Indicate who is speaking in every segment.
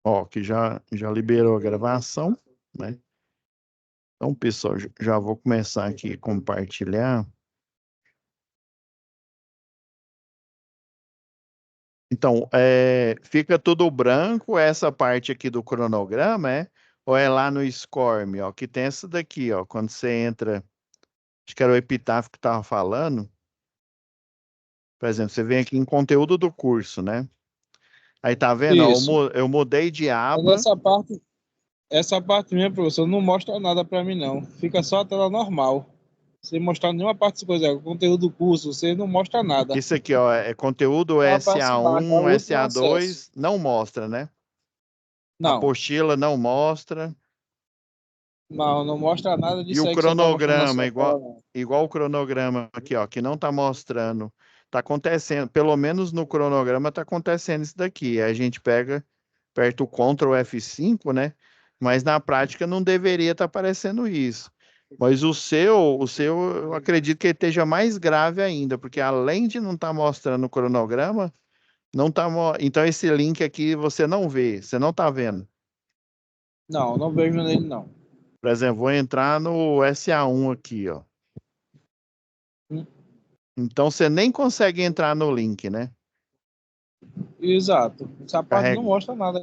Speaker 1: Ó, que já liberou a gravação, né? Então, pessoal, já vou começar aqui a compartilhar. Então, fica tudo branco essa parte aqui do cronograma, é? Ou é lá no SCORM, ó, que tem essa daqui, ó, quando você entra, acho que era o Epitáfio que estava falando, por exemplo, você vem aqui em conteúdo do curso, né? Aí tá vendo, ó,
Speaker 2: Isso.
Speaker 1: eu mudei de
Speaker 2: Mas
Speaker 1: aba.
Speaker 2: essa parte mesmo, professor, não mostra nada para mim, não. Fica só a tela normal. Sem mostrar nenhuma parte dessa coisa, o conteúdo do curso, você não mostra nada.
Speaker 1: Isso aqui, ó, é conteúdo
Speaker 2: Só aparece embaixo, é o
Speaker 1: SA1,
Speaker 2: último acesso.
Speaker 1: SA2, não mostra, né?
Speaker 2: Não,
Speaker 1: Apostila não mostra.
Speaker 2: não mostra nada
Speaker 1: E
Speaker 2: disso
Speaker 1: o
Speaker 2: aí que você está mostrando na
Speaker 1: cronograma,
Speaker 2: sua tela, não.
Speaker 1: igual o cronograma aqui, ó, que não está mostrando. Está acontecendo, pelo menos no cronograma está acontecendo isso daqui. Aí a gente pega, aperta o Ctrl F5, né? Mas na prática não deveria estar aparecendo isso. Mas o seu, eu acredito que ele esteja mais grave ainda, porque além de não estar mostrando o cronograma, não tá, então esse link aqui você não vê, você não está vendo.
Speaker 2: Não vejo nele, não.
Speaker 1: Por exemplo, vou entrar no SA1 aqui, ó.
Speaker 2: Hum,
Speaker 1: Então você nem consegue entrar no link, né?
Speaker 2: Exato. Essa parte não
Speaker 1: Carrega.
Speaker 2: mostra nada.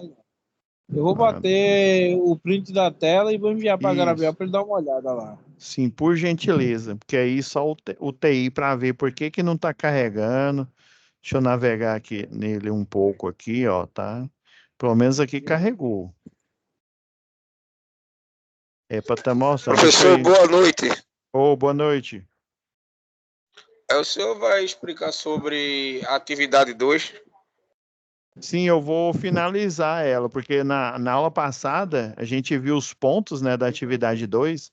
Speaker 2: Eu vou
Speaker 1: Ah,
Speaker 2: bater o print da tela e vou enviar para a Gabriel
Speaker 1: isso.
Speaker 2: para ele dar uma olhada lá.
Speaker 1: Sim, por gentileza, porque aí só o TI para ver por que que não está carregando. Deixa eu navegar aqui nele um pouco aqui, ó, tá? Pelo menos aqui carregou. É para estar mostrando. Deixa eu
Speaker 3: Professor,
Speaker 1: ir.
Speaker 3: boa noite.
Speaker 1: Ô, boa noite.
Speaker 3: O senhor vai explicar sobre a atividade 2?
Speaker 1: Sim, eu vou finalizar ela, porque na aula passada a gente viu os pontos, né, da atividade 2.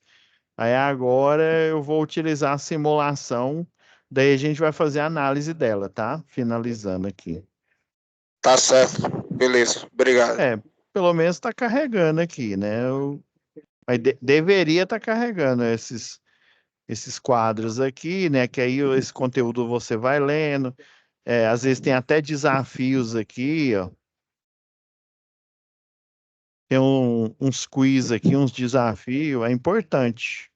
Speaker 1: Aí agora eu vou utilizar a simulação, daí a gente vai fazer a análise dela, tá? Finalizando aqui.
Speaker 3: Tá certo. Beleza, obrigado.
Speaker 1: É, pelo menos está carregando aqui, né? Mas deveria estar carregando esses quadros aqui, né? Que aí esse conteúdo você vai lendo. Às vezes tem até desafios aqui, ó. Tem uns quiz aqui, uns desafios, é importante.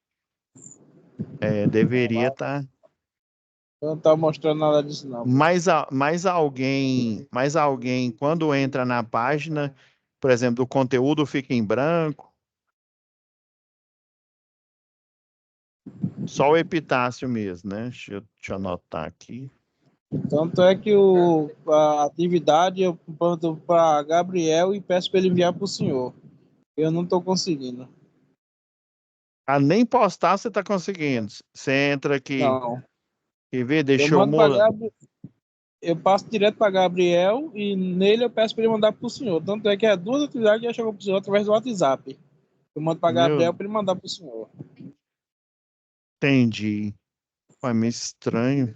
Speaker 1: Deveria estar.
Speaker 2: Eu não está mostrando nada disso, não, professor.
Speaker 1: Mais alguém, quando entra na página, por exemplo, o conteúdo fica em branco, só o epitácio mesmo, né? Deixa eu anotar aqui.
Speaker 2: Tanto é que a atividade eu mando para Gabriel e peço para ele enviar para o senhor. Eu não estou conseguindo.
Speaker 1: Nem postar você está conseguindo. Você entra aqui
Speaker 2: Não.
Speaker 1: e vê,
Speaker 2: Eu
Speaker 1: deixa eu
Speaker 2: mando para
Speaker 1: mudar.
Speaker 2: Gabriel, eu passo direto para Gabriel e nele eu peço para ele mandar para o senhor. Tanto é que as duas atividades já chegou para o senhor através do WhatsApp. Eu mando para Gabriel
Speaker 1: Meu,
Speaker 2: para ele mandar para o senhor.
Speaker 1: entendi. É meio estranho.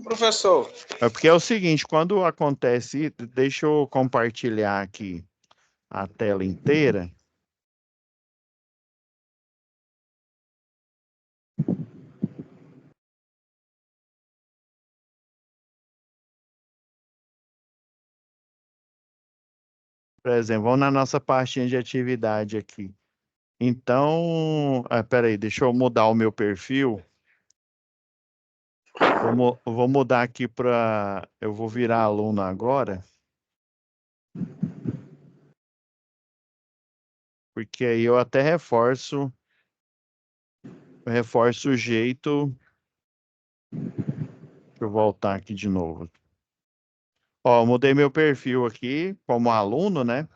Speaker 3: Professor,
Speaker 1: É porque é o seguinte, quando acontece, deixa eu compartilhar aqui a tela inteira. Por exemplo, vamos na nossa pastinha de atividade aqui. Então, peraí, deixa eu mudar o meu perfil. Vou mudar aqui para. Eu vou virar aluno agora, porque aí eu até reforço o jeito. Deixa eu voltar aqui de novo. Ó, eu mudei meu perfil aqui como aluno, né?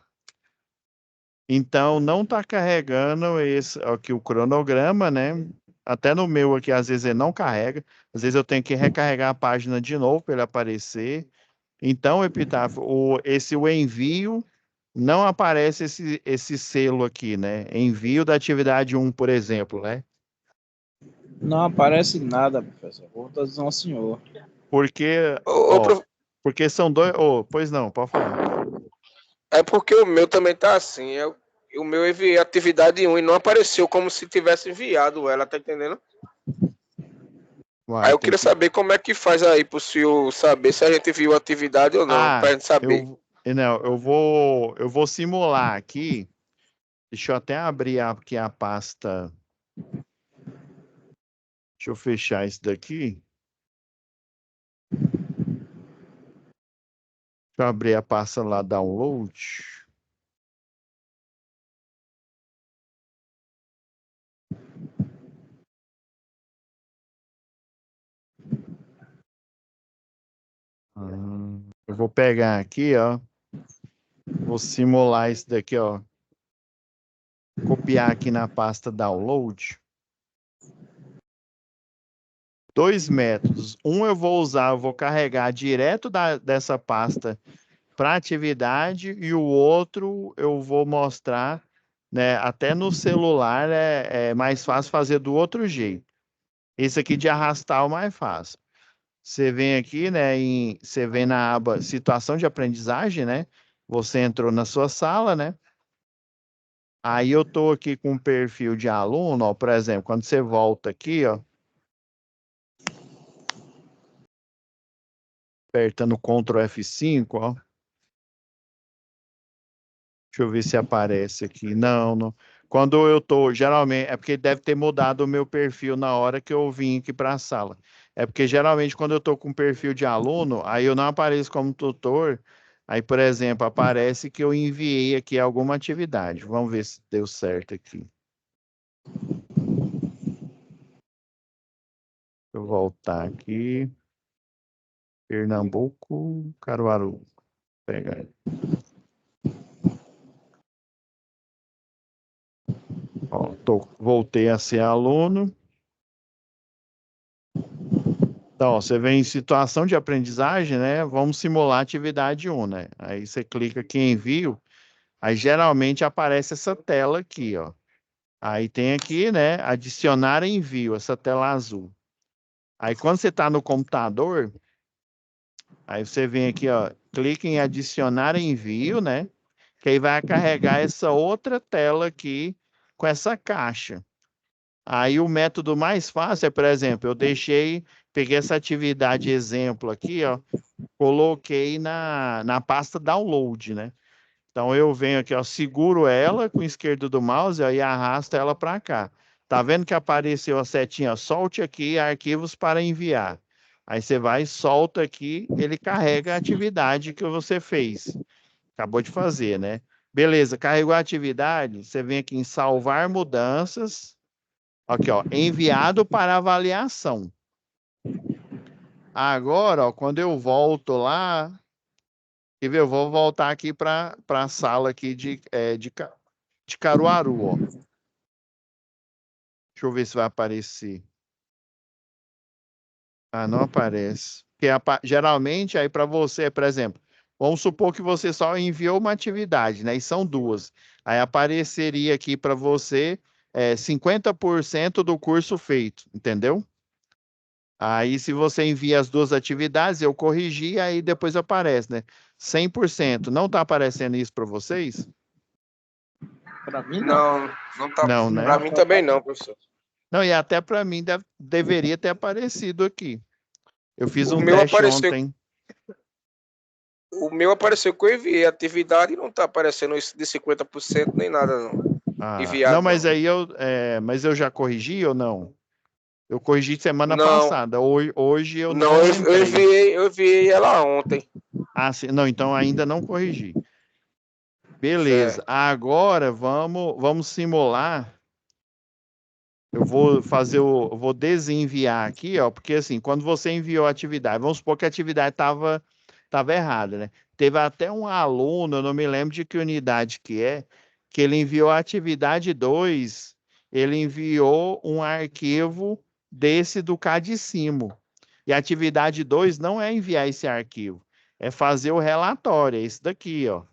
Speaker 1: Então não está carregando aqui o cronograma, né? Até no meu aqui, às vezes ele não carrega. Às vezes eu tenho que recarregar a página de novo para ele aparecer. Então, Epitáfio, o envio não aparece esse selo aqui, né? Envio da atividade 1, por exemplo, né?
Speaker 2: Não aparece nada, professor. Vou dizendo ao senhor.
Speaker 1: Porque,
Speaker 3: ô,
Speaker 1: ó, porque são dois. Oh, pois não, pode falar.
Speaker 3: é porque o meu também tá assim. O meu enviei atividade 1 e não apareceu como se tivesse enviado ela, tá entendendo? Aí
Speaker 1: Uai,
Speaker 3: eu
Speaker 1: tem
Speaker 3: queria
Speaker 1: que.
Speaker 3: saber como é que faz aí pro senhor saber se a gente viu a atividade ou não,
Speaker 1: Ah,
Speaker 3: pra gente saber.
Speaker 1: Não, eu vou simular aqui. Deixa eu até abrir aqui a pasta. Deixa eu fechar isso daqui. Deixa eu abrir a pasta lá, download. Eu vou pegar aqui, ó. Vou simular isso daqui, ó. Copiar aqui na pasta download. Dois métodos. Um eu vou carregar direto dessa pasta para atividade e o outro eu vou mostrar, né? Até no celular é mais fácil fazer do outro jeito. Esse aqui de arrastar é o mais fácil. Você vem aqui, né? Você vem na aba situação de aprendizagem, né? Você entrou na sua sala, né? Aí eu tô aqui com um perfil de aluno, ó, por exemplo, quando você volta aqui, ó, apertando Ctrl F5, ó. Deixa eu ver se aparece aqui. Não, não. Quando eu tô, geralmente, é porque deve ter mudado o meu perfil na hora que eu vim aqui para a sala. É porque geralmente quando eu tô com perfil de aluno, aí eu não apareço como tutor. Aí, por exemplo, aparece que eu enviei aqui alguma atividade. Vamos ver se deu certo aqui. Deixa eu voltar aqui. Pernambuco, Caruaru. Pegar. Ó, voltei a ser aluno. Então, ó, você vem em situação de aprendizagem, né? Vamos simular a atividade 1, né? Aí você clica aqui em envio, aí geralmente aparece essa tela aqui, ó. Aí tem aqui, né? Adicionar envio, essa tela azul. Aí quando você está no computador, aí você vem aqui, ó, clica em adicionar envio, né? Que aí vai carregar essa outra tela aqui com essa caixa. Aí o método mais fácil é, por exemplo, peguei essa atividade exemplo aqui, ó, coloquei na pasta download, né? Então eu venho aqui, ó, seguro ela com o esquerdo do mouse, aí arrasto ela para cá. Tá vendo que apareceu a setinha? Solte aqui arquivos para enviar. Aí você vai, solta aqui, ele carrega a atividade que você fez. Acabou de fazer, né? Beleza, carregou a atividade, você vem aqui em salvar mudanças. Aqui, ó, enviado para avaliação. Agora, ó, quando eu volto lá, quer ver? Eu vou voltar aqui para a sala aqui de Caruaru, ó. Deixa eu ver se vai aparecer. Ah, não aparece. Porque geralmente aí para você, por exemplo, vamos supor que você só enviou uma atividade, né? E são duas. Aí apareceria aqui para você 50% do curso feito, entendeu? Aí, se você envia as duas atividades, eu corrigi, aí depois aparece, né? 100%. Não está aparecendo isso para vocês?
Speaker 2: Para mim, não.
Speaker 3: Não, não tá.
Speaker 1: Não, né?
Speaker 3: Para mim também não, professor.
Speaker 1: Não, e até para mim deveria ter aparecido aqui. Eu fiz
Speaker 3: O
Speaker 1: um
Speaker 3: meu
Speaker 1: teste
Speaker 3: apareceu,
Speaker 1: ontem.
Speaker 3: o meu apareceu que eu enviei a atividade e não tá aparecendo isso de 50% nem nada, não.
Speaker 1: Não,
Speaker 3: Enviado,
Speaker 1: mas
Speaker 3: não.
Speaker 1: aí mas eu já corrigi ou não? Eu corrigi semana
Speaker 3: Não,
Speaker 1: passada. Hoje eu
Speaker 3: não,
Speaker 1: não
Speaker 3: eu
Speaker 1: entrei.
Speaker 3: enviei ela ontem.
Speaker 1: Ah, sim, não, então ainda não corrigi. Beleza.
Speaker 3: Certo.
Speaker 1: Agora vamos simular. Eu vou desenviar aqui, ó, porque assim, quando você enviou a atividade, vamos supor que a atividade tava errada, né? Teve até um aluno, eu não me lembro de que unidade que ele enviou a atividade 2, ele enviou um arquivo desse do Cadicimo. E a atividade 2 não é enviar esse arquivo, é fazer o relatório, é esse daqui, ó.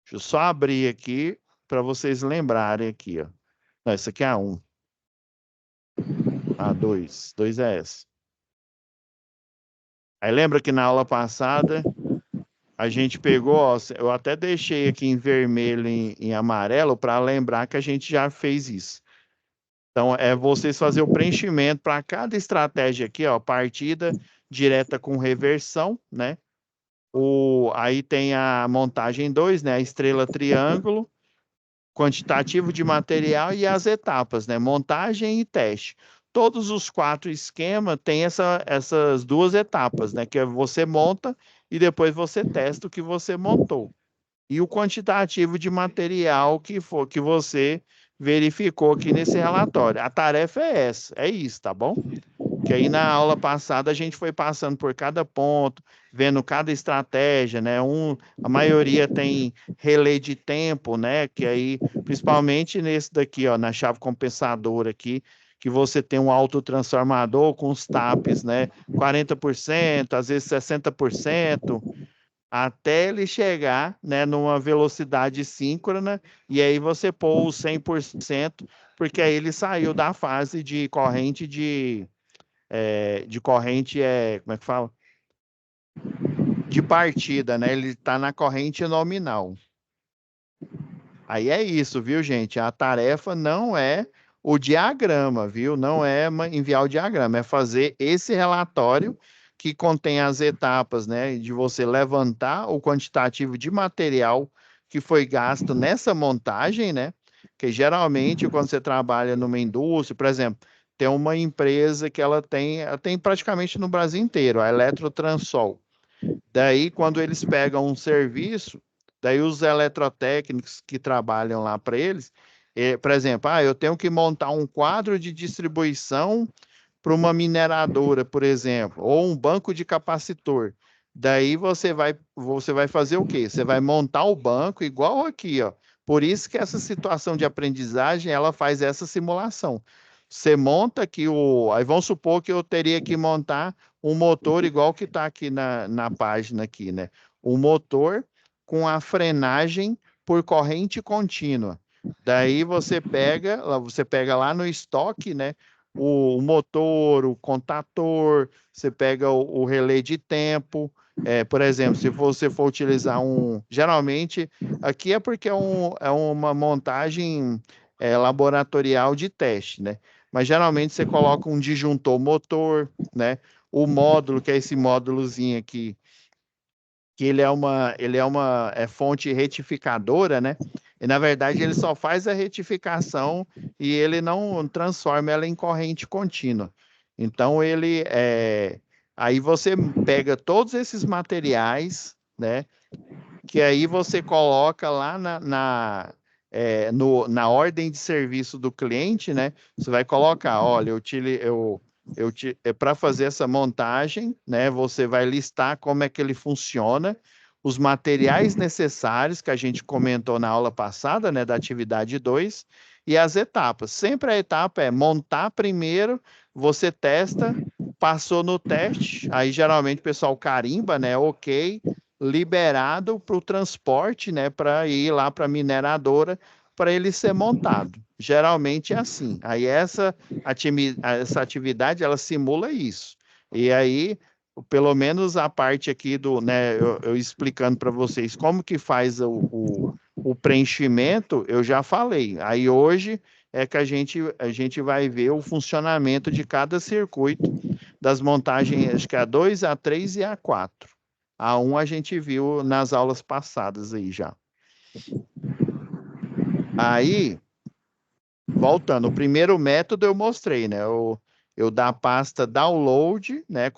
Speaker 1: Deixa eu só abrir aqui para vocês lembrarem aqui, ó. Não, esse aqui é a 1. Ah, 2. 2 é essa. Aí lembra que na aula passada a gente pegou, ó, eu até deixei aqui em vermelho e em amarelo para lembrar que a gente já fez isso. Então, é vocês fazer o preenchimento para cada estratégia aqui, ó, partida direta com reversão, né? Aí tem a montagem 2, né? A estrela triângulo, quantitativo de material e as etapas, né? Montagem e teste. Todos os 4 esquemas têm essas 2 etapas, né? Que é você monta e depois você testa o que você montou. E o quantitativo de material que você verificou aqui nesse relatório. A tarefa é isso, tá bom? Que aí na aula passada a gente foi passando por cada ponto, vendo cada estratégia, né? A maioria tem relé de tempo, né? Que aí, principalmente nesse daqui, ó, na chave compensadora aqui, que você tem um autotransformador com os TAPs, né? 40%, às vezes 60%, até ele chegar, né, numa velocidade síncrona, e aí você pôr o 100%, porque aí ele saiu da fase de corrente como é que fala? De partida, né? Ele está na corrente nominal. Aí é isso, viu, gente? A tarefa não é o diagrama, viu? Não é enviar o diagrama, é fazer esse relatório que contém as etapas, né? De você levantar o quantitativo de material que foi gasto nessa montagem, né? Que geralmente, quando você trabalha numa indústria, por exemplo, tem uma empresa que ela tem praticamente no Brasil inteiro, a Eletrotransol. Daí, quando eles pegam um serviço, daí os eletrotécnicos que trabalham lá para eles, por exemplo, eu tenho que montar um quadro de distribuição para uma mineradora, por exemplo, ou um banco de capacitor. Daí você vai fazer o quê? Você vai montar o banco igual aqui, ó. Por isso que essa situação de aprendizagem, ela faz essa simulação. Você monta aqui aí vamos supor que eu teria que montar um motor igual que está aqui na página aqui, né? Um motor com a frenagem por corrente contínua. Daí você pega lá no estoque, né? O motor, o contator, você pega o relé de tempo. Por exemplo, se você for utilizar geralmente, aqui é porque é uma montagem laboratorial de teste, né? Mas geralmente você coloca um disjuntor motor, né? O módulo, que é esse módulozinho aqui, que ele é uma fonte retificadora, né? E na verdade ele só faz a retificação e ele não transforma ela em corrente contínua. Então aí você pega todos esses materiais, né? Que aí você coloca lá na ordem de serviço do cliente, né? Você vai colocar, olha, para fazer essa montagem, né? Você vai listar como é que ele funciona, os materiais necessários que a gente comentou na aula passada, né? Da atividade 2, e as etapas. Sempre a etapa é montar primeiro, você testa, passou no teste, aí geralmente o pessoal carimba, né? Ok, liberado para o transporte, né, para ir lá para a mineradora para ele ser montado. Geralmente é assim. Aí essa atividade ela simula isso. E aí, pelo menos a parte aqui né, eu explicando para vocês como que faz o preenchimento, eu já falei. Aí hoje é que a gente vai ver o funcionamento de cada circuito das montagens, acho que a 2, a 3 e a 4. A 1 a gente viu nas aulas passadas aí já. Aí, voltando, o primeiro método eu mostrei, né? Eu da pasta download, né?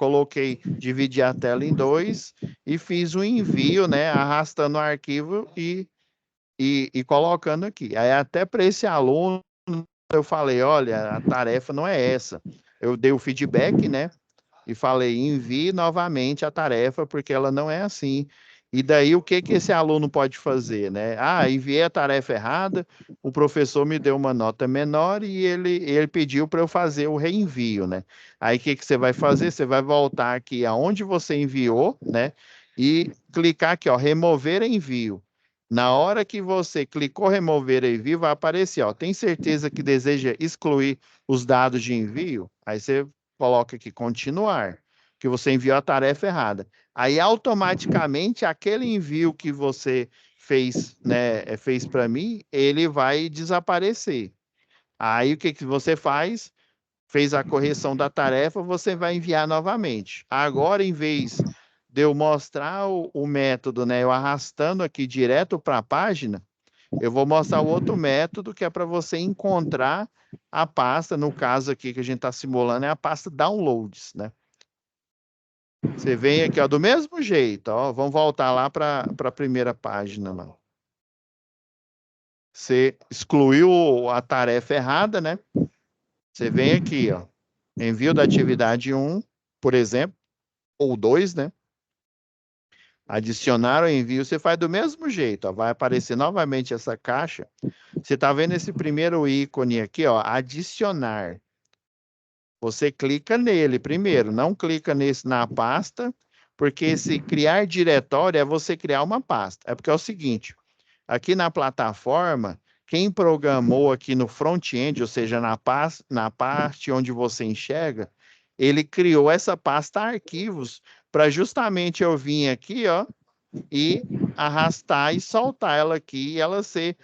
Speaker 1: Dividi a tela em 2 e fiz o envio, né? Arrastando o arquivo e colocando aqui. Aí até para esse aluno eu falei, olha, a tarefa não é essa. Eu dei o feedback, né? E falei, envie novamente a tarefa, porque ela não é assim. E daí, o que esse aluno pode fazer, né? Enviei a tarefa errada, o professor me deu uma nota menor e ele pediu para eu fazer o reenvio, né? Aí, o que você vai fazer? Você vai voltar aqui aonde você enviou, né? E clicar aqui, ó, remover envio. Na hora que você clicou remover envio, vai aparecer, ó, tem certeza que deseja excluir os dados de envio? Aí você coloca aqui continuar, que você enviou a tarefa errada. Aí automaticamente aquele envio que você fez, né, fez para mim, ele vai desaparecer. Aí o que que você faz? Fez a correção da tarefa, você vai enviar novamente. Agora, em vez de eu mostrar o método, né? Eu arrastando aqui direto para a página, eu vou mostrar o outro método que é para você encontrar a pasta. No caso aqui que a gente está simulando é a pasta downloads, né? Você vem aqui, ó, do mesmo jeito, ó. Vamos voltar lá para a primeira página, lá. Você excluiu a tarefa errada, né? Você vem aqui, ó. Envio da atividade 1, por exemplo, ou 2, né? Adicionar o envio, você faz do mesmo jeito, ó. Vai aparecer novamente essa caixa. Você está vendo esse primeiro ícone aqui, ó, adicionar. Você clica nele primeiro, não clica nesse na pasta, porque esse criar diretório é você criar uma pasta. É porque é o seguinte, aqui na plataforma, quem programou aqui no front-end, ou seja, na parte onde você enxerga, ele criou essa pasta arquivos para justamente eu vir aqui, ó, e arrastar e soltar ela aqui e ela ser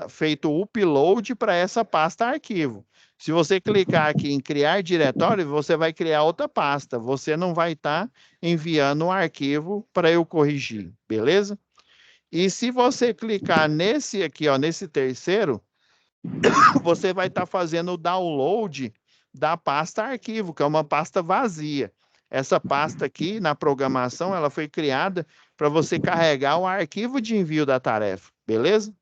Speaker 1: feito o upload para essa pasta arquivo. Se você clicar aqui em criar diretório, você vai criar outra pasta. Você não vai estar enviando um arquivo para eu corrigir, beleza? E se você clicar nesse aqui, ó, nesse terceiro, você vai estar fazendo o download da pasta arquivo, que é uma pasta vazia. Essa pasta aqui, na programação, ela foi criada para você carregar o arquivo de envio da tarefa, beleza?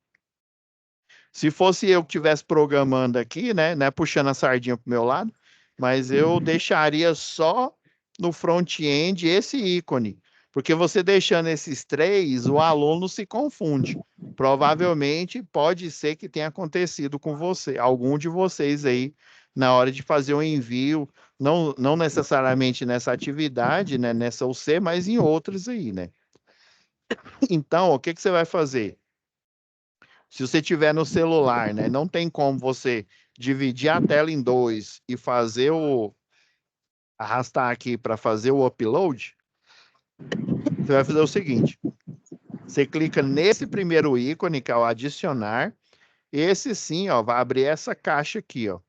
Speaker 1: Se fosse eu que estivesse programando aqui, né, puxando a sardinha para o meu lado, mas eu deixaria só no front-end esse ícone, porque você deixando esses três, o aluno se confunde. Provavelmente pode ser que tenha acontecido com você, algum de vocês aí, na hora de fazer o envio, não necessariamente nessa atividade, né, nessa UC, mas em outras aí, né? Então, o que que você vai fazer? Se você tiver no celular, né, não tem como você dividir a tela em dois e fazer arrastar aqui para fazer o upload, você vai fazer o seguinte: você clica nesse primeiro ícone, que é o adicionar, esse sim, ó, vai abrir essa caixa aqui, ó.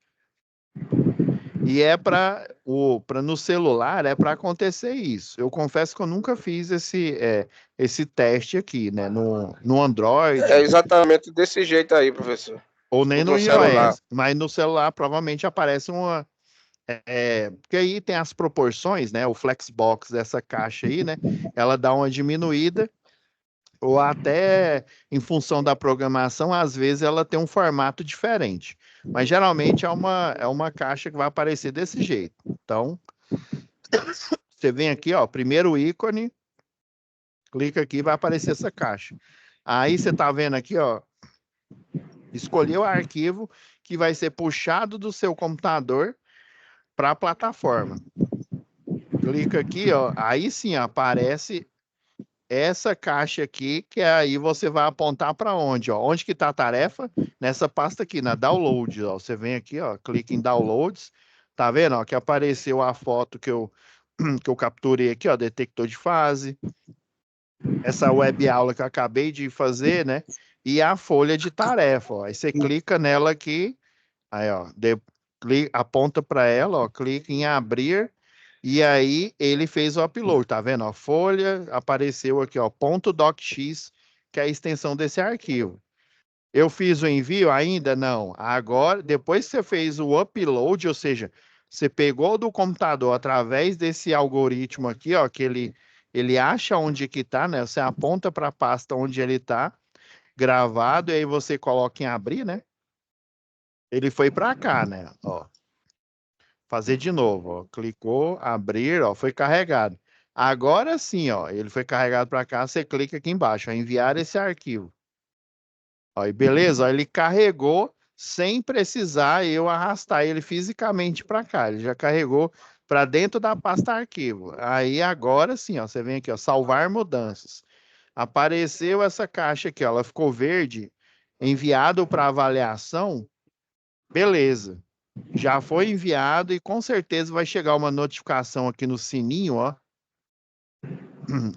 Speaker 1: E é para no celular é para acontecer isso. Eu confesso que eu nunca fiz esse teste aqui, né, no Android.
Speaker 3: É exatamente desse jeito aí, professor.
Speaker 1: Ou nem no
Speaker 3: celular.
Speaker 1: iOS, mas no celular provavelmente aparece uma. Porque aí tem as proporções, né? O Flexbox dessa caixa aí, né? Ela dá uma diminuída, ou até em função da programação, às vezes ela tem um formato diferente. Mas geralmente é uma caixa que vai aparecer desse jeito. Então, você vem aqui, ó, primeiro ícone, clica aqui, vai aparecer essa caixa. Aí você tá vendo aqui, ó, escolher o arquivo que vai ser puxado do seu computador para a plataforma. Clica aqui, ó, aí sim aparece essa caixa aqui, que aí você vai apontar para onde, ó? Onde que está a tarefa? Nessa pasta aqui, na Downloads, ó. Você vem aqui, ó, clica em Downloads, tá vendo, ó, que apareceu a foto que eu capturei aqui, ó, detector de fase. Essa web aula que eu acabei de fazer, né? E a folha de tarefa, ó. Aí você clica nela aqui, aí, ó, aponta para ela, ó, clica em abrir, e aí ele fez o upload, tá vendo? A folha apareceu aqui, ó, .docx, que é a extensão desse arquivo. Eu fiz o envio ainda? Não. Agora, depois que você fez o upload, ou seja, você pegou do computador através desse algoritmo aqui, ó, que ele acha onde que tá, né? Você aponta para a pasta onde ele tá gravado, e aí você coloca em abrir, né? Ele foi para cá, né? Ó. Fazer de novo, ó. Clicou, abrir, ó, foi carregado. Agora sim, ó, ele foi carregado para cá, você clica aqui embaixo, ó, enviar esse arquivo. Ó, e beleza, ó, ele carregou sem precisar eu arrastar ele fisicamente para cá. Ele já carregou para dentro da pasta arquivo. Aí agora sim, ó, você vem aqui, ó, salvar mudanças. Apareceu essa caixa aqui, ó, ela ficou verde, enviado para avaliação. Beleza. Já foi enviado e com certeza vai chegar uma notificação aqui no sininho, ó.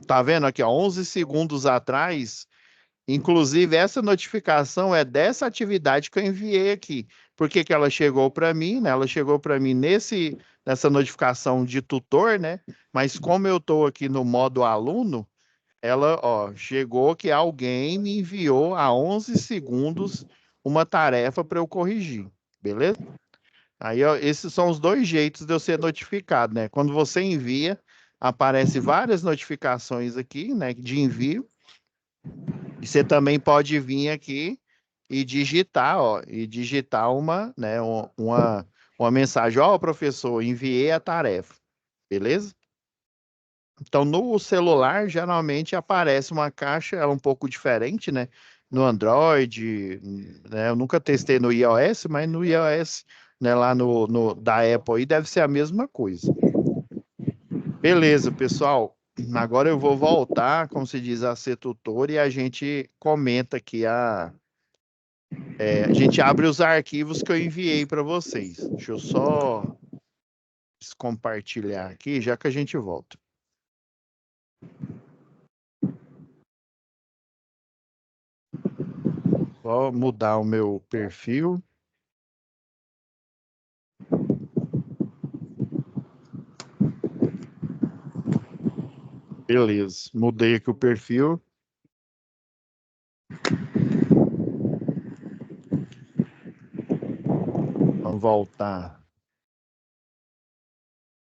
Speaker 1: Tá vendo aqui, ó, 11 segundos atrás, Inclusive, essa notificação é dessa atividade que eu enviei aqui. Por que que ela chegou para mim, né? Ela chegou para mim nessa notificação de tutor, né? Mas como eu estou aqui no modo aluno, ela, ó, chegou que alguém me enviou há 11 segundos uma tarefa para eu corrigir, beleza? Aí, ó, esses são os dois jeitos de eu ser notificado, né? Quando você envia, aparece várias notificações aqui, né, de envio. E você também pode vir aqui e digitar, ó, e digitar né, uma mensagem, ó, professor, enviei a tarefa, beleza? Então, no celular, geralmente aparece uma caixa, ela é um pouco diferente, né? No Android, né? Eu nunca testei no iOS, mas no iOS, né, lá da Apple aí, deve ser a mesma coisa. Beleza, pessoal. Agora eu vou voltar, como se diz, a ser tutor e a gente comenta aqui a gente abre os arquivos que eu enviei para vocês. Deixa eu só compartilhar aqui, já que a gente volta. Vou mudar o meu perfil. Beleza, mudei aqui o perfil. Vamos voltar.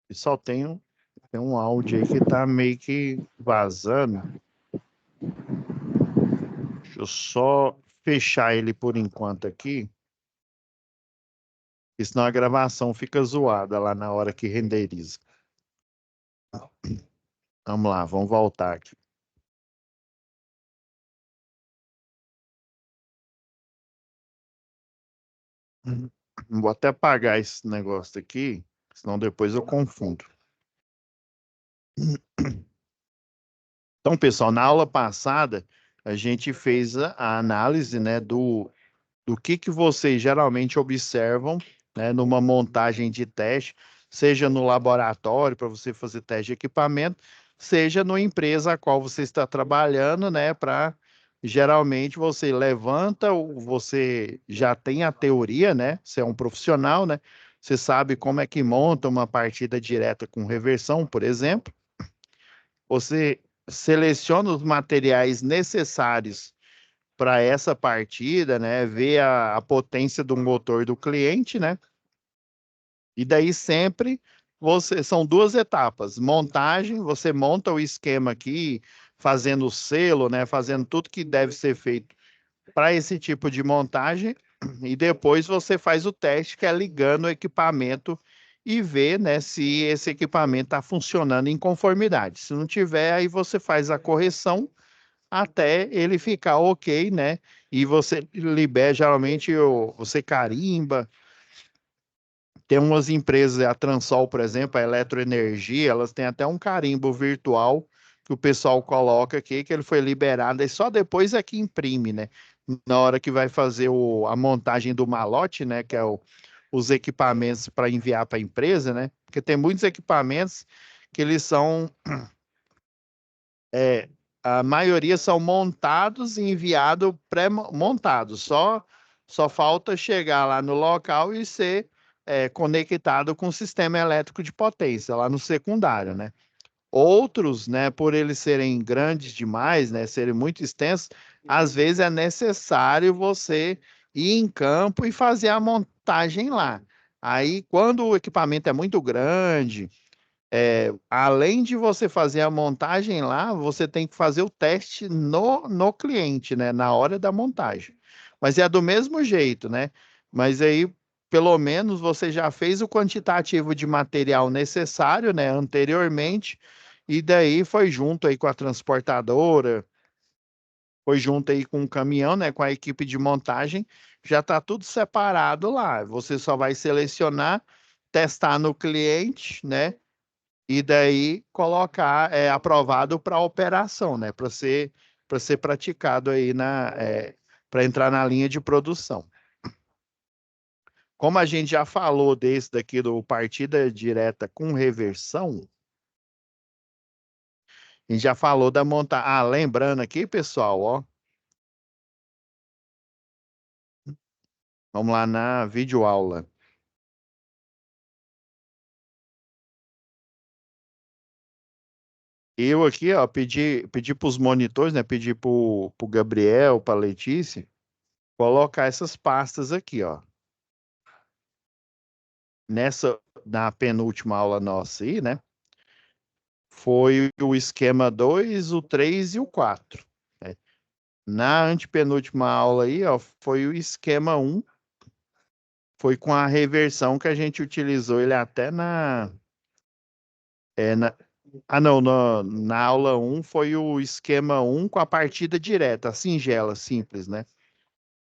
Speaker 1: E só tem um áudio aí que tá meio que vazando. Deixa eu só fechar ele por enquanto aqui. Porque senão a gravação fica zoada lá na hora que renderiza. Vamos lá, vamos voltar aqui. Vou até apagar esse negócio aqui, senão depois eu confundo. Então, pessoal, na aula passada, a gente fez a análise, né, do que vocês geralmente observam, né, numa montagem de teste, seja no laboratório para você fazer teste de equipamento, seja numa empresa a qual você está trabalhando, né, para geralmente você levanta, você já tem a teoria, né, você é um profissional, né, você sabe como é que monta uma partida direta com reversão, por exemplo, você seleciona os materiais necessários para essa partida, né? Ver a potência do motor do cliente, né? E daí sempre são duas etapas. Montagem, você monta o esquema aqui, fazendo o selo, né? Fazendo tudo que deve ser feito para esse tipo de montagem. E depois você faz o teste, que é ligando o equipamento e ver, né, se esse equipamento está funcionando em conformidade. Se não tiver, aí você faz a correção até ele ficar ok, né? E você libera, geralmente você carimba. Tem umas empresas, a Transol, por exemplo, a Eletroenergia, elas têm até um carimbo virtual que o pessoal coloca aqui, que ele foi liberado, e só depois é que imprime, né? Na hora que vai fazer a montagem do malote, né? Que é os equipamentos para enviar para a empresa, né? Porque tem muitos equipamentos que eles são é, a maioria são montados e enviados pré-montados. Só falta chegar lá no local e ser conectado com o sistema elétrico de potência, lá no secundário, né? Outros, né, por eles serem grandes demais, né, serem muito extensos, às vezes é necessário você ir em campo e fazer a montagem lá. Aí, quando o equipamento é muito grande, além de você fazer a montagem lá, você tem que fazer o teste no cliente, né? Na hora da montagem. Mas é do mesmo jeito, né? Mas aí, pelo menos, você já fez o quantitativo de material necessário, né? Anteriormente, e daí foi junto aí com a transportadora, foi junto aí com o caminhão, né? Com a equipe de montagem, já está tudo separado lá. Você só vai selecionar, testar no cliente, né? E daí colocar aprovado para operação, né? Para ser praticado aí para entrar na linha de produção. Como a gente já falou desse daqui do partida direta com reversão, a gente já falou da montagem. Ah, lembrando aqui, pessoal, ó, Vamos lá na videoaula. Eu aqui, ó, pedi para os monitores, né? Pedi para o Gabriel, para a Letícia, colocar essas pastas aqui, ó. Na penúltima aula nossa aí, né? Foi o esquema 2, o 3 e o 4, né? Na antepenúltima aula aí, ó, foi o esquema 1, foi com a reversão que a gente utilizou ele até é, na não, na aula 1 foi o esquema 1 com a partida direta, singela, simples, né?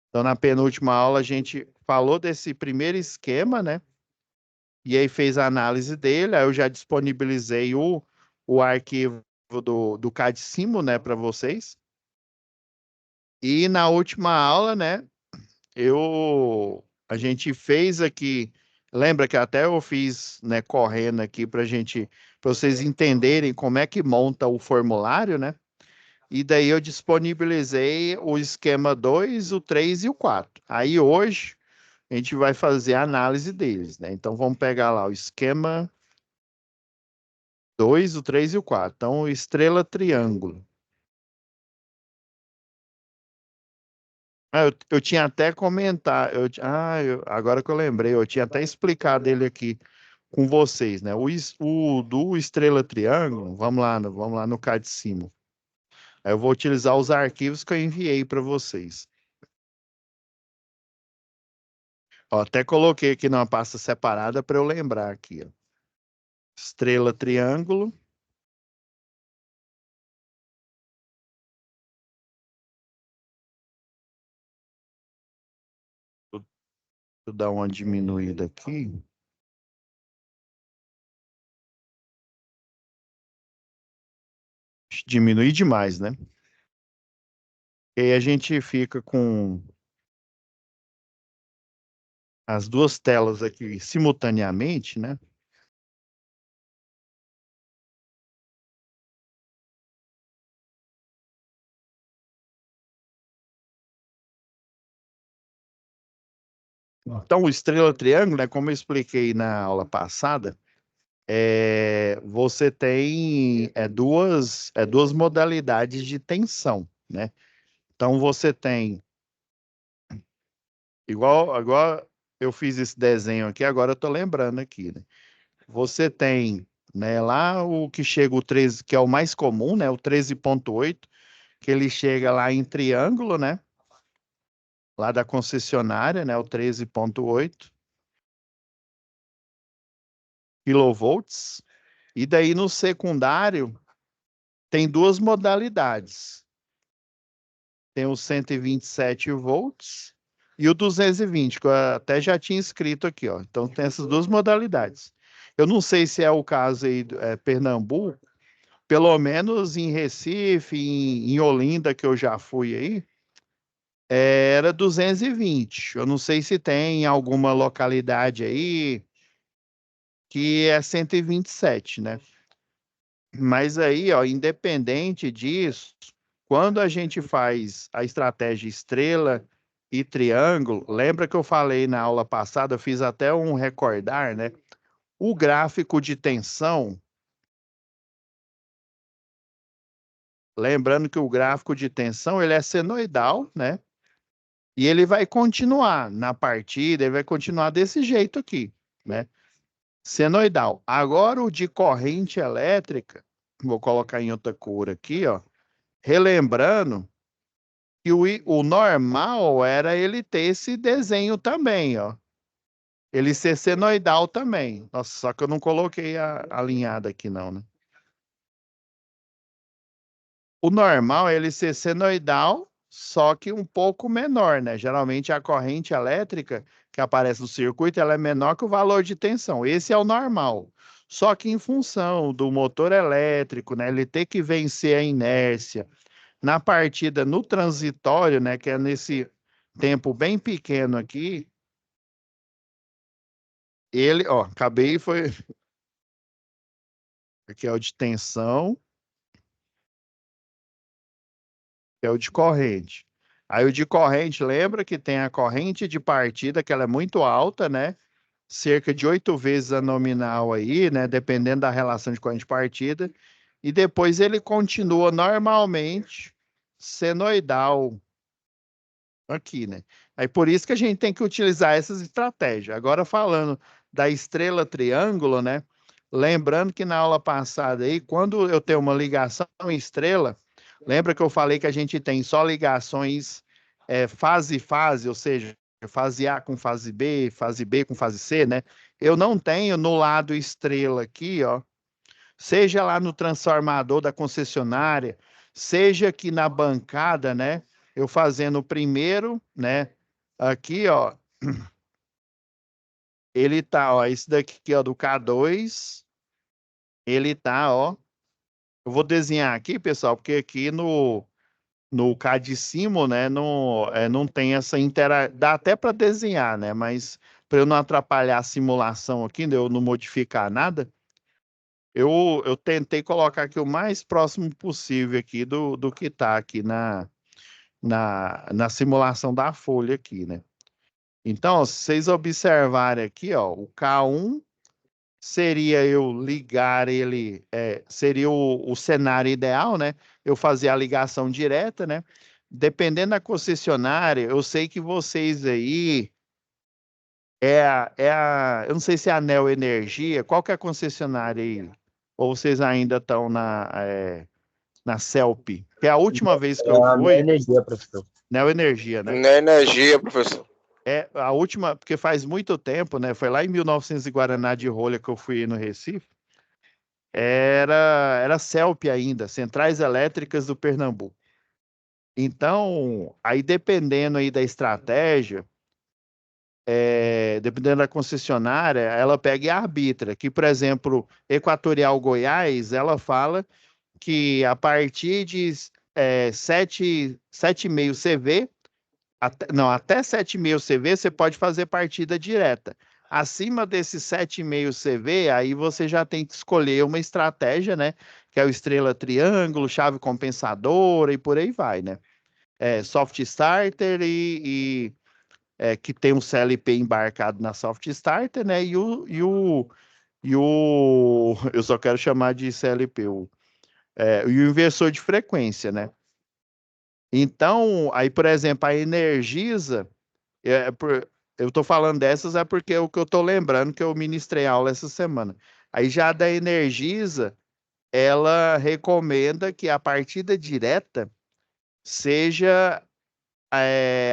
Speaker 1: Então, na penúltima aula, a gente falou desse primeiro esquema, né? E aí fez a análise dele, aí eu já disponibilizei o arquivo do Cadcimo, né, para vocês. E na última aula, né, a gente fez aqui, lembra que até eu fiz, né, correndo aqui para vocês entenderem como é que monta o formulário, né? E daí eu disponibilizei o esquema 2, o 3 e o 4. Aí hoje a gente vai fazer a análise deles, né? Então vamos pegar lá o esquema 2, o 3 e o 4. Então, estrela triângulo. Eu tinha até comentado, agora que eu lembrei, eu tinha até explicado ele aqui com vocês, né? O do estrela triângulo, vamos lá no card de cima. Aí eu vou utilizar os arquivos que eu enviei para vocês. Ó, até coloquei aqui numa pasta separada para eu lembrar aqui, ó. Estrela triângulo. Deixa eu dar uma diminuída aqui. Diminuir demais, né? E aí a gente fica com as duas telas aqui simultaneamente, né? Então, o estrela triângulo, né, como eu expliquei na aula passada, você tem duas modalidades de tensão, né? Então, você tem, igual eu fiz esse desenho aqui, agora eu estou lembrando aqui, né? Você tem, né, lá o que chega o 13, que é o mais comum, né, o 13,8, que ele chega lá em triângulo, né? Lá da concessionária, né, o 13,8 kilovolts. E daí no secundário tem duas modalidades. Tem o 127 volts e o 220, que eu até já tinha escrito aqui, ó. Então tem essas duas modalidades. Eu não sei se é o caso aí Pernambuco, pelo menos em Recife, em Olinda, que eu já fui aí, era 220. Eu não sei se tem alguma localidade aí que é 127, né? Mas aí, ó, independente disso, quando a gente faz a estratégia estrela e triângulo, lembra que eu falei na aula passada, eu fiz até um recordar, né? O gráfico de tensão, lembrando que o gráfico de tensão, ele é senoidal, né? E ele vai continuar na partida, ele vai continuar desse jeito aqui, né? Senoidal. Agora o de corrente elétrica, vou colocar em outra cor aqui, ó. Relembrando que o normal era ele ter esse desenho também, ó. Ele ser senoidal também. Nossa, só que eu não coloquei a alinhada aqui não, né? O normal é ele ser senoidal, só que um pouco menor, né? Geralmente a corrente elétrica que aparece no circuito, ela é menor que o valor de tensão. Esse é o normal. Só que em função do motor elétrico, né, ele ter que vencer a inércia na partida no transitório, né, que é nesse tempo bem pequeno aqui, ele, ó, acabei foi aqui é o de tensão, que é o de corrente. Aí o de corrente, lembra que tem a corrente de partida, que ela é muito alta, né? Cerca de 8 vezes a nominal aí, né? Dependendo da relação de corrente de partida. E depois ele continua normalmente senoidal aqui, né? Aí por isso que a gente tem que utilizar essas estratégias. Agora falando da estrela triângulo, né? Lembrando que na aula passada aí, quando eu tenho uma ligação em estrela, lembra que eu falei que a gente tem só ligações fase, ou seja, fase A com fase B com fase C, né? Eu não tenho no lado estrela aqui, ó, seja lá no transformador da concessionária, seja aqui na bancada, né? Eu fazendo o primeiro, né? Aqui, ó, ele tá, ó, esse daqui, ó, do K2, ele tá, ó. Eu vou desenhar aqui, pessoal, porque aqui no K de cima, né, não tem essa interação. Dá até para desenhar, né? Mas para eu não atrapalhar a simulação aqui, né, eu não modificar nada, eu tentei colocar aqui o mais próximo possível aqui do que está aqui na simulação da folha aqui, né? Então, se vocês observarem aqui, ó, o K1 seria eu ligar ele, seria o cenário ideal, né? Eu fazer a ligação direta, né? Dependendo da concessionária, eu sei que vocês aí eu não sei se é a Neo Energia, qual que é a concessionária aí? Ou vocês ainda estão na Celp? Que é a última vez que eu
Speaker 4: A minha
Speaker 1: fui,
Speaker 4: energia, professor.
Speaker 1: Neo Energia, né?
Speaker 3: Na energia, professor.
Speaker 1: É a última, porque faz muito tempo, né? Foi lá em 1900 e Guaraná de Rolha que eu fui no Recife. Era Celp ainda, Centrais Elétricas do Pernambuco. Então, aí dependendo aí da estratégia, dependendo da concessionária, ela pega e arbitra. Que, por exemplo, Equatorial Goiás, ela fala que a partir de 7,5 CV, até 7,5 CV, você pode fazer partida direta. Acima desses 7,5 CV, aí você já tem que escolher uma estratégia, né? Que é o estrela triângulo, chave compensadora e por aí vai, né? Soft starter que tem um CLP embarcado na soft starter, né? Eu só quero chamar de CLP, e o inversor de frequência, né? Então, aí, por exemplo, a Energisa, eu estou falando dessas porque é o que eu estou lembrando que eu ministrei aula essa semana. Aí já da Energisa, ela recomenda que a partida direta seja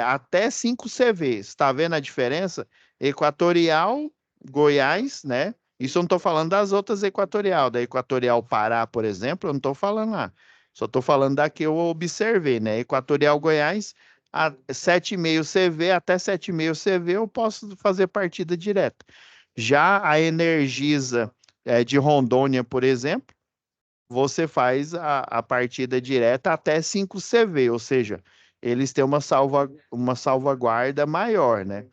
Speaker 1: até 5 CVs. Está vendo a diferença? Equatorial, Goiás, né? Isso eu não estou falando das outras equatorial, da Equatorial Pará, por exemplo, eu não estou falando lá. Só estou falando da que eu observei, né? Equatorial Goiás, 7,5 CV, até 7,5 CV eu posso fazer partida direta. Já a Energisa de Rondônia, por exemplo, você faz a partida direta até 5 CV, ou seja, eles têm uma salvaguarda maior, né?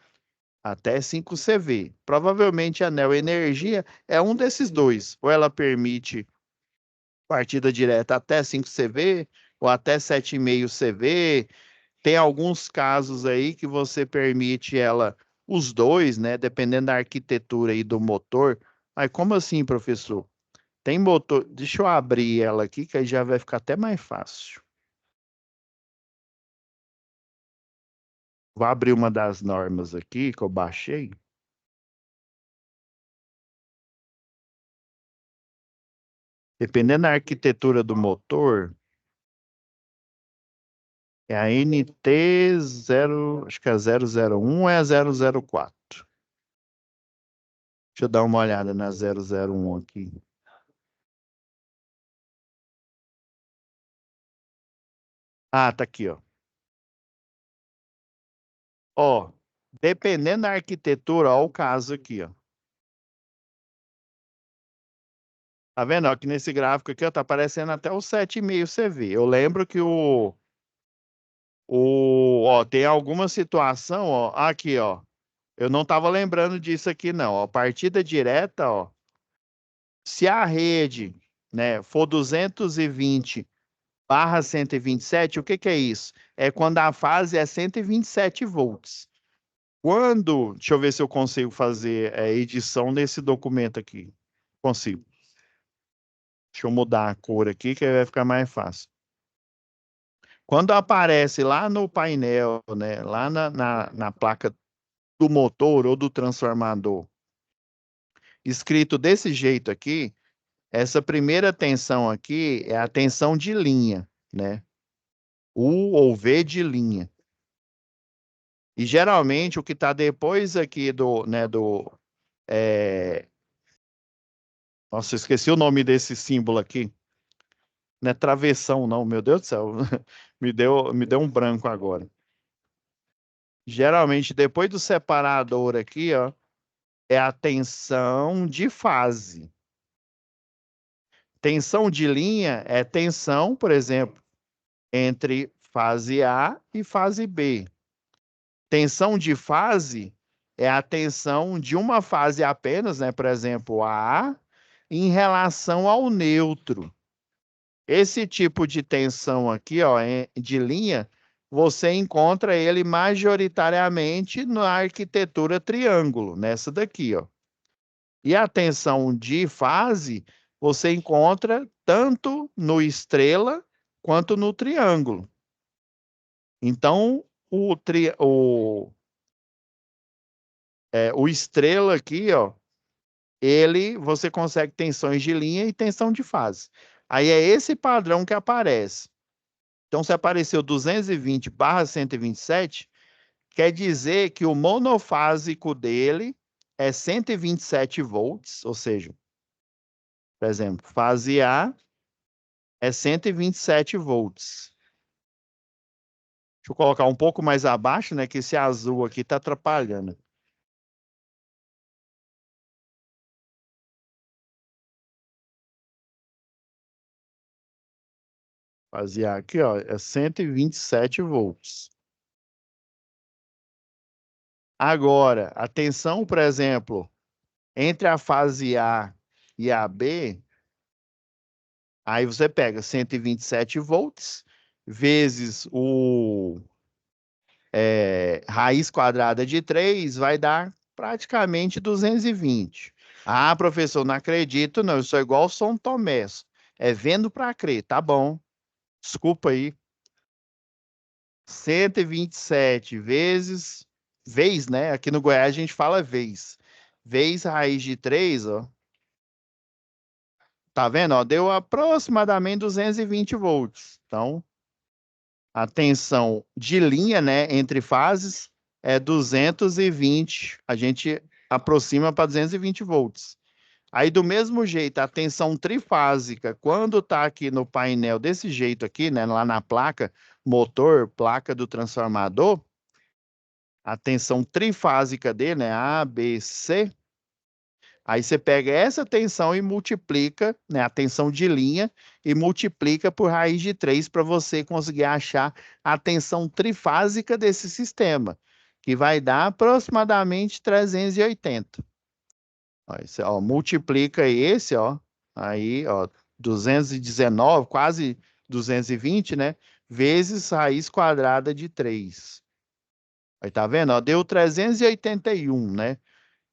Speaker 1: Até 5 CV. Provavelmente a Neo Energia é um desses dois. Ou ela permite partida direta até 5 CV, ou até 7,5 CV. Tem alguns casos aí que você permite ela, os dois, né? Dependendo da arquitetura aí do motor. Mas como assim, professor? Tem motor. Deixa eu abrir ela aqui, que aí já vai ficar até mais fácil. Vou abrir uma das normas aqui que eu baixei. Dependendo da arquitetura do motor, é a NT0, acho que é a 001 ou é a 004. Deixa eu dar uma olhada na 001 aqui. Ah, tá aqui, ó. Ó, dependendo da arquitetura, ó o caso aqui, ó. Tá vendo? Ó, aqui nesse gráfico aqui, ó, tá aparecendo até o 7,5 CV. Eu lembro que tem alguma situação, ó, aqui, ó. Eu não estava lembrando disso aqui, não. Ó, partida direta, ó. Se a rede, né, for 220 barra 127, o que que é isso? É quando a fase é 127 volts. Deixa eu ver se eu consigo fazer edição nesse documento aqui. Consigo. Deixa eu mudar a cor aqui, que aí vai ficar mais fácil. Quando aparece lá no painel, né, lá na placa do motor ou do transformador, escrito desse jeito aqui, essa primeira tensão aqui é a tensão de linha, né? U ou V de linha. E geralmente o que está depois aqui Nossa, eu esqueci o nome desse símbolo aqui. Não é travessão, não, meu Deus do céu. Me deu um branco agora. Geralmente, depois do separador aqui, ó, é a tensão de fase. Tensão de linha é tensão, por exemplo, entre fase A e fase B. Tensão de fase é a tensão de uma fase apenas, né? Por exemplo, a A, em relação ao neutro. Esse tipo de tensão aqui, ó, de linha, você encontra ele majoritariamente na arquitetura triângulo, nessa daqui, ó. E a tensão de fase você encontra tanto no estrela quanto no triângulo. Então, o estrela aqui, ó, você consegue tensões de linha e tensão de fase. Aí é esse padrão que aparece. Então, se apareceu 220/127, quer dizer que o monofásico dele é 127 volts, ou seja, por exemplo, fase A é 127 volts. Deixa eu colocar um pouco mais abaixo, né, que esse azul aqui está atrapalhando. Fase A aqui, ó, é 127 volts. Agora, a tensão, por exemplo, entre a fase A e a B, aí você pega 127 volts vezes raiz quadrada de 3, vai dar praticamente 220. Ah, professor, não acredito, não. Eu sou igual o São Tomé. É vendo para crer. Tá bom. Desculpa aí. 127 vez, né? Aqui no Goiás a gente fala vez. Vez raiz de 3, ó. Tá vendo? Ó, deu aproximadamente 220 volts. Então, a tensão de linha, né, entre fases é 220. A gente aproxima para 220 volts. Aí, do mesmo jeito, a tensão trifásica, quando está aqui no painel desse jeito aqui, né, lá na placa, motor, placa do transformador, a tensão trifásica dele, né, A, B, C, aí você pega essa tensão e multiplica, né, a tensão de linha, e multiplica por raiz de 3 para você conseguir achar a tensão trifásica desse sistema, que vai dar aproximadamente 380. Ó, multiplica esse, ó, aí, ó, 219, quase 220, né, vezes raiz quadrada de 3. Aí tá vendo? Ó, deu 381, né?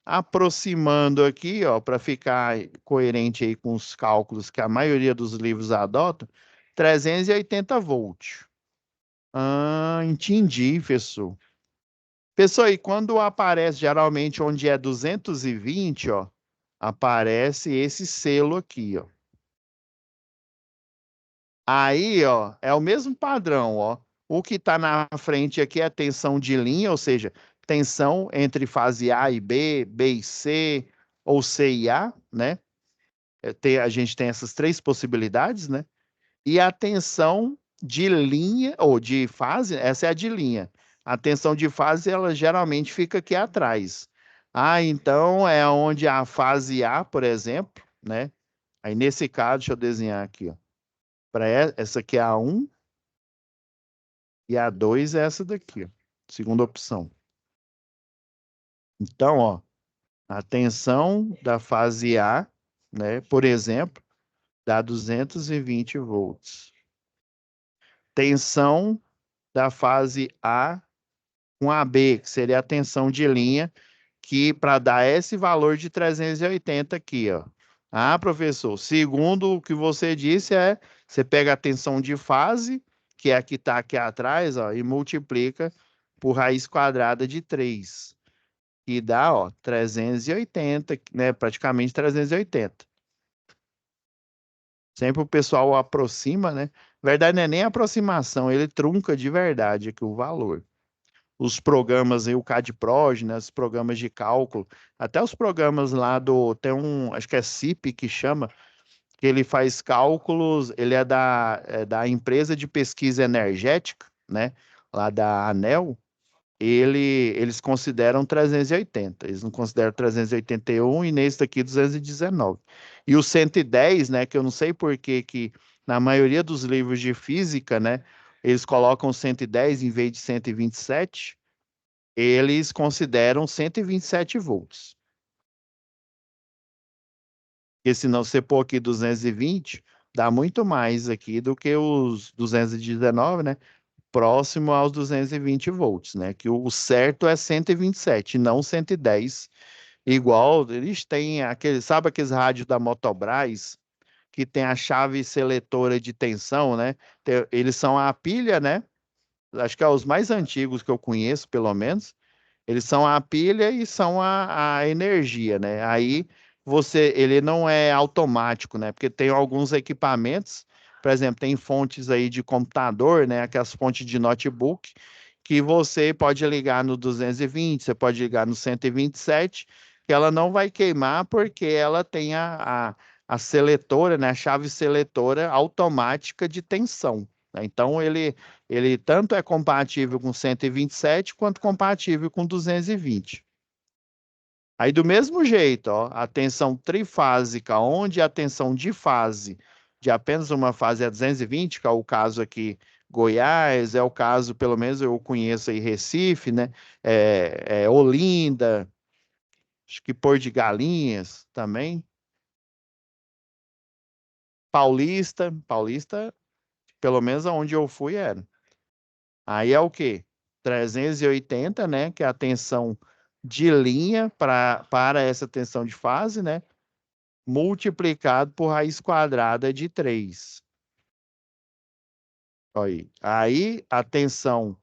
Speaker 1: Aproximando aqui, ó, para ficar coerente aí com os cálculos que a maioria dos livros adotam, 380 volts. Ah, entendi, professor. Pessoal, e quando aparece geralmente onde é 220, ó, aparece esse selo aqui, ó. Aí, ó, é o mesmo padrão, ó. O que está na frente aqui é a tensão de linha, ou seja, tensão entre fase A e B, B e C, ou C e A, né? A gente tem essas três possibilidades, né? E a tensão de linha, ou de fase, essa é a de linha. A tensão de fase, ela geralmente fica aqui atrás. Ah, então é onde a fase A, por exemplo, né? Aí nesse caso, deixa eu desenhar aqui, ó. Para essa aqui é a 1 e a 2 é essa daqui, ó. Segunda opção. Então, ó, a tensão da fase A, né, por exemplo, dá 220 volts. tensão da fase A com a B, que seria a tensão de linha, que para dar esse valor de 380 aqui, ó. Ah, professor, segundo o que você disse, você pega a tensão de fase, que é a que está aqui atrás, ó, e multiplica por raiz quadrada de 3, que dá, ó, 380, né, praticamente 380. Sempre o pessoal aproxima, né? Na verdade, não é nem aproximação, ele trunca de verdade aqui o valor. Os programas aí, o CAD-PROG, né, os programas de cálculo, até os programas lá tem acho que é CIP que chama, que ele faz cálculos, ele é da empresa de pesquisa energética, né, lá da ANEEL, eles consideram 380, eles não consideram 381 e nesse daqui 219. E o 110, né, que eu não sei por que na maioria dos livros de física, né, eles colocam 110 em vez de 127, eles consideram 127 volts. Porque senão você pôr aqui 220, dá muito mais aqui do que os 219, né? Próximo aos 220 volts, né? Que o certo é 127, não 110. Igual, eles têm sabe aqueles rádios da Motobras, que tem a chave seletora de tensão, né? Eles são a pilha, né? Acho que é os mais antigos que eu conheço, pelo menos. Eles são a pilha e são a energia, né? Aí ele não é automático, né? Porque tem alguns equipamentos, por exemplo, tem fontes aí de computador, né? Aquelas fontes de notebook, que você pode ligar no 220, você pode ligar no 127, que ela não vai queimar porque ela tem a seletora, né? A chave seletora automática de tensão, né? Então ele tanto é compatível com 127 quanto compatível com 220. Aí do mesmo jeito, ó, a tensão trifásica, onde a tensão de fase de apenas uma fase é 220, que é o caso aqui Goiás, é o caso, pelo menos eu conheço aí Recife, né? Olinda, acho que Porto de Galinhas também. Paulista, pelo menos aonde eu fui era. Aí é o quê? 380, né? Que é a tensão de linha para essa tensão de fase, né? Multiplicado por raiz quadrada de 3. Aí a tensão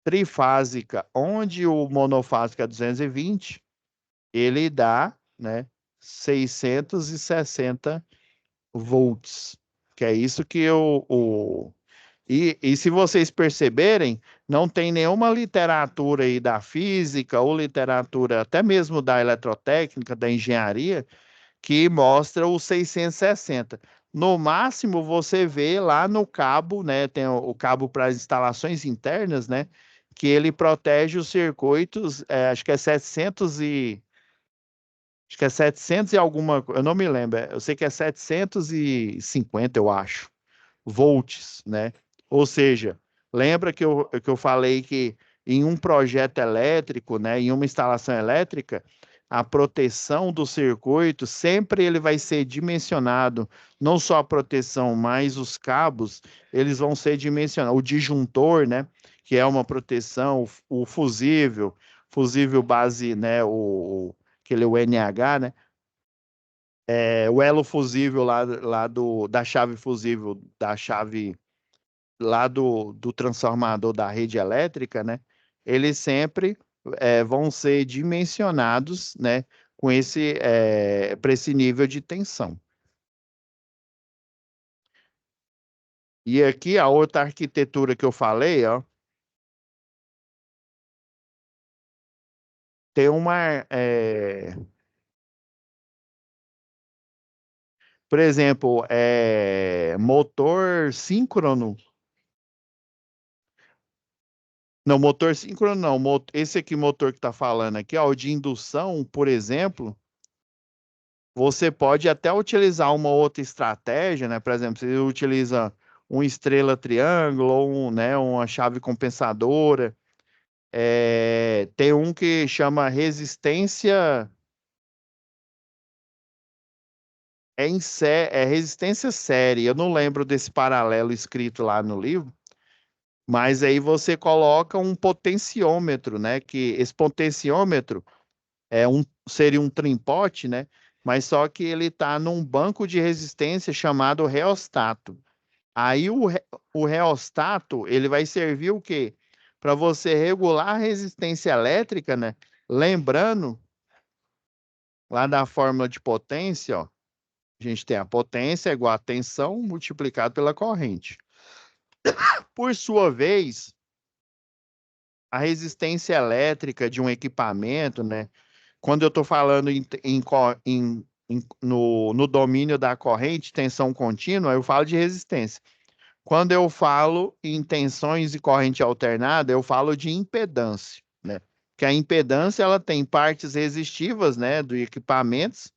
Speaker 1: trifásica, onde o monofásico é 220, ele dá, né, 660 volts. Que é isso que e se vocês perceberem, não tem nenhuma literatura aí da física ou literatura até mesmo da eletrotécnica, da engenharia, que mostra o 660. No máximo, você vê lá no cabo, né? Tem o cabo para as instalações internas, né? Que ele protege os circuitos, acho que é 700 e... Acho que é 700 e alguma... Eu não me lembro, eu sei que é 750, eu acho volts, né? Ou seja, lembra que eu falei que em um projeto elétrico, né, em uma instalação elétrica, a proteção do circuito sempre ele vai ser dimensionado, não só a proteção, mas os cabos, eles vão ser dimensionados. O disjuntor, né, que é uma proteção, o fusível base, né, aquele o NH, né, o elo fusível lá da chave fusível, da chave lá do transformador da rede elétrica, né? Eles sempre vão ser dimensionados, né? Para esse nível de tensão. E aqui a outra arquitetura que eu falei, ó, tem por exemplo, motor síncrono. Não, motor síncrono não. Esse aqui, motor que está falando aqui, ó, o de indução, por exemplo, você pode até utilizar uma outra estratégia, né? Por exemplo, você utiliza um estrela triângulo ou né, uma chave compensadora. Tem um que chama resistência resistência série. Eu não lembro desse paralelo escrito lá no livro, Mas aí você coloca um potenciômetro, né? Que esse potenciômetro seria um trimpote, né? Mas só que ele está num banco de resistência chamado reostato. Aí o reostato, ele vai servir o quê? Para você regular a resistência elétrica, né? Lembrando, lá da fórmula de potência, ó, a gente tem a potência igual a tensão multiplicado pela corrente. Por sua vez, a resistência elétrica de um equipamento, né? Quando eu estou falando no domínio da corrente, tensão contínua, eu falo de resistência. Quando eu falo em tensões e corrente alternada, eu falo de impedância, né? Que a impedância ela tem partes resistivas, né, do equipamentos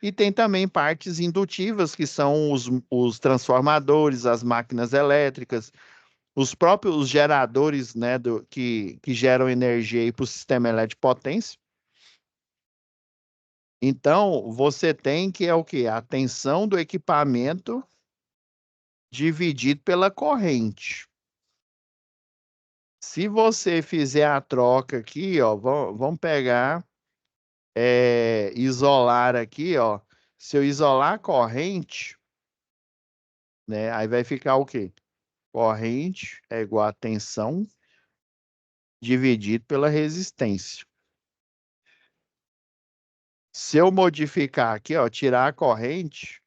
Speaker 1: e tem também partes indutivas, que são os transformadores, as máquinas elétricas, os próprios geradores, né, que geram energia para o sistema elétrico de potência. Então, você tem que é o quê? A tensão do equipamento dividido pela corrente. Se você fizer a troca aqui, ó, vamos pegar, isolar aqui, ó. Se eu isolar a corrente, né, aí vai ficar o quê? Corrente é igual a tensão dividido pela resistência. Se eu modificar aqui, ó, tirar a corrente,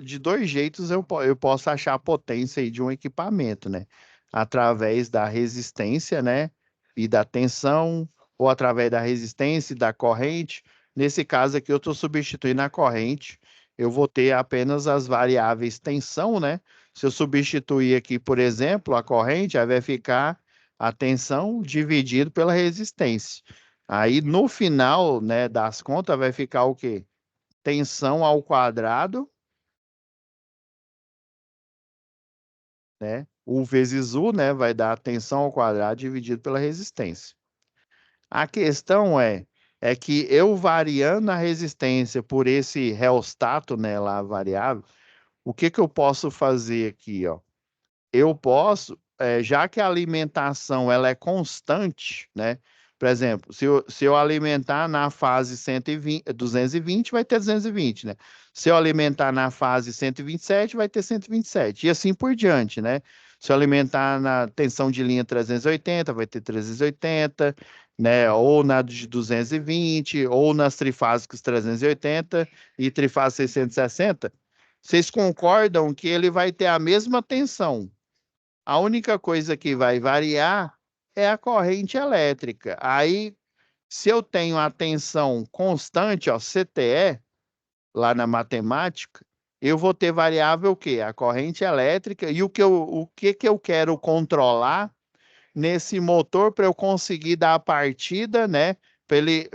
Speaker 1: de dois jeitos eu posso achar a potência aí de um equipamento, né? Através da resistência, né? E da tensão, ou através da resistência e da corrente. Nesse caso aqui, eu estou substituindo a corrente. Eu vou ter apenas as variáveis tensão, né? Se eu substituir aqui, por exemplo, a corrente, aí vai ficar a tensão dividido pela resistência. Aí, no final, né, das contas, vai ficar o quê? Tensão ao quadrado, né? U vezes U, né, vai dar tensão ao quadrado dividido pela resistência. A questão é que eu variando a resistência por esse reostato, né, lá variável, o que que eu posso fazer aqui, ó? Eu posso, já que a alimentação ela é constante, né? Por exemplo, se eu alimentar na fase 120, 220, vai ter 220, né? Se eu alimentar na fase 127, vai ter 127, e assim por diante, né? Se eu alimentar na tensão de linha 380, vai ter 380, né? Ou na de 220, ou nas trifásicas 380 e trifásico 660. Vocês concordam que ele vai ter a mesma tensão? A única coisa que vai variar é a corrente elétrica. Aí, se eu tenho a tensão constante, ó, CTE, lá na matemática, eu vou ter variável o quê? A corrente elétrica e o que eu quero controlar nesse motor para eu conseguir dar a partida, né?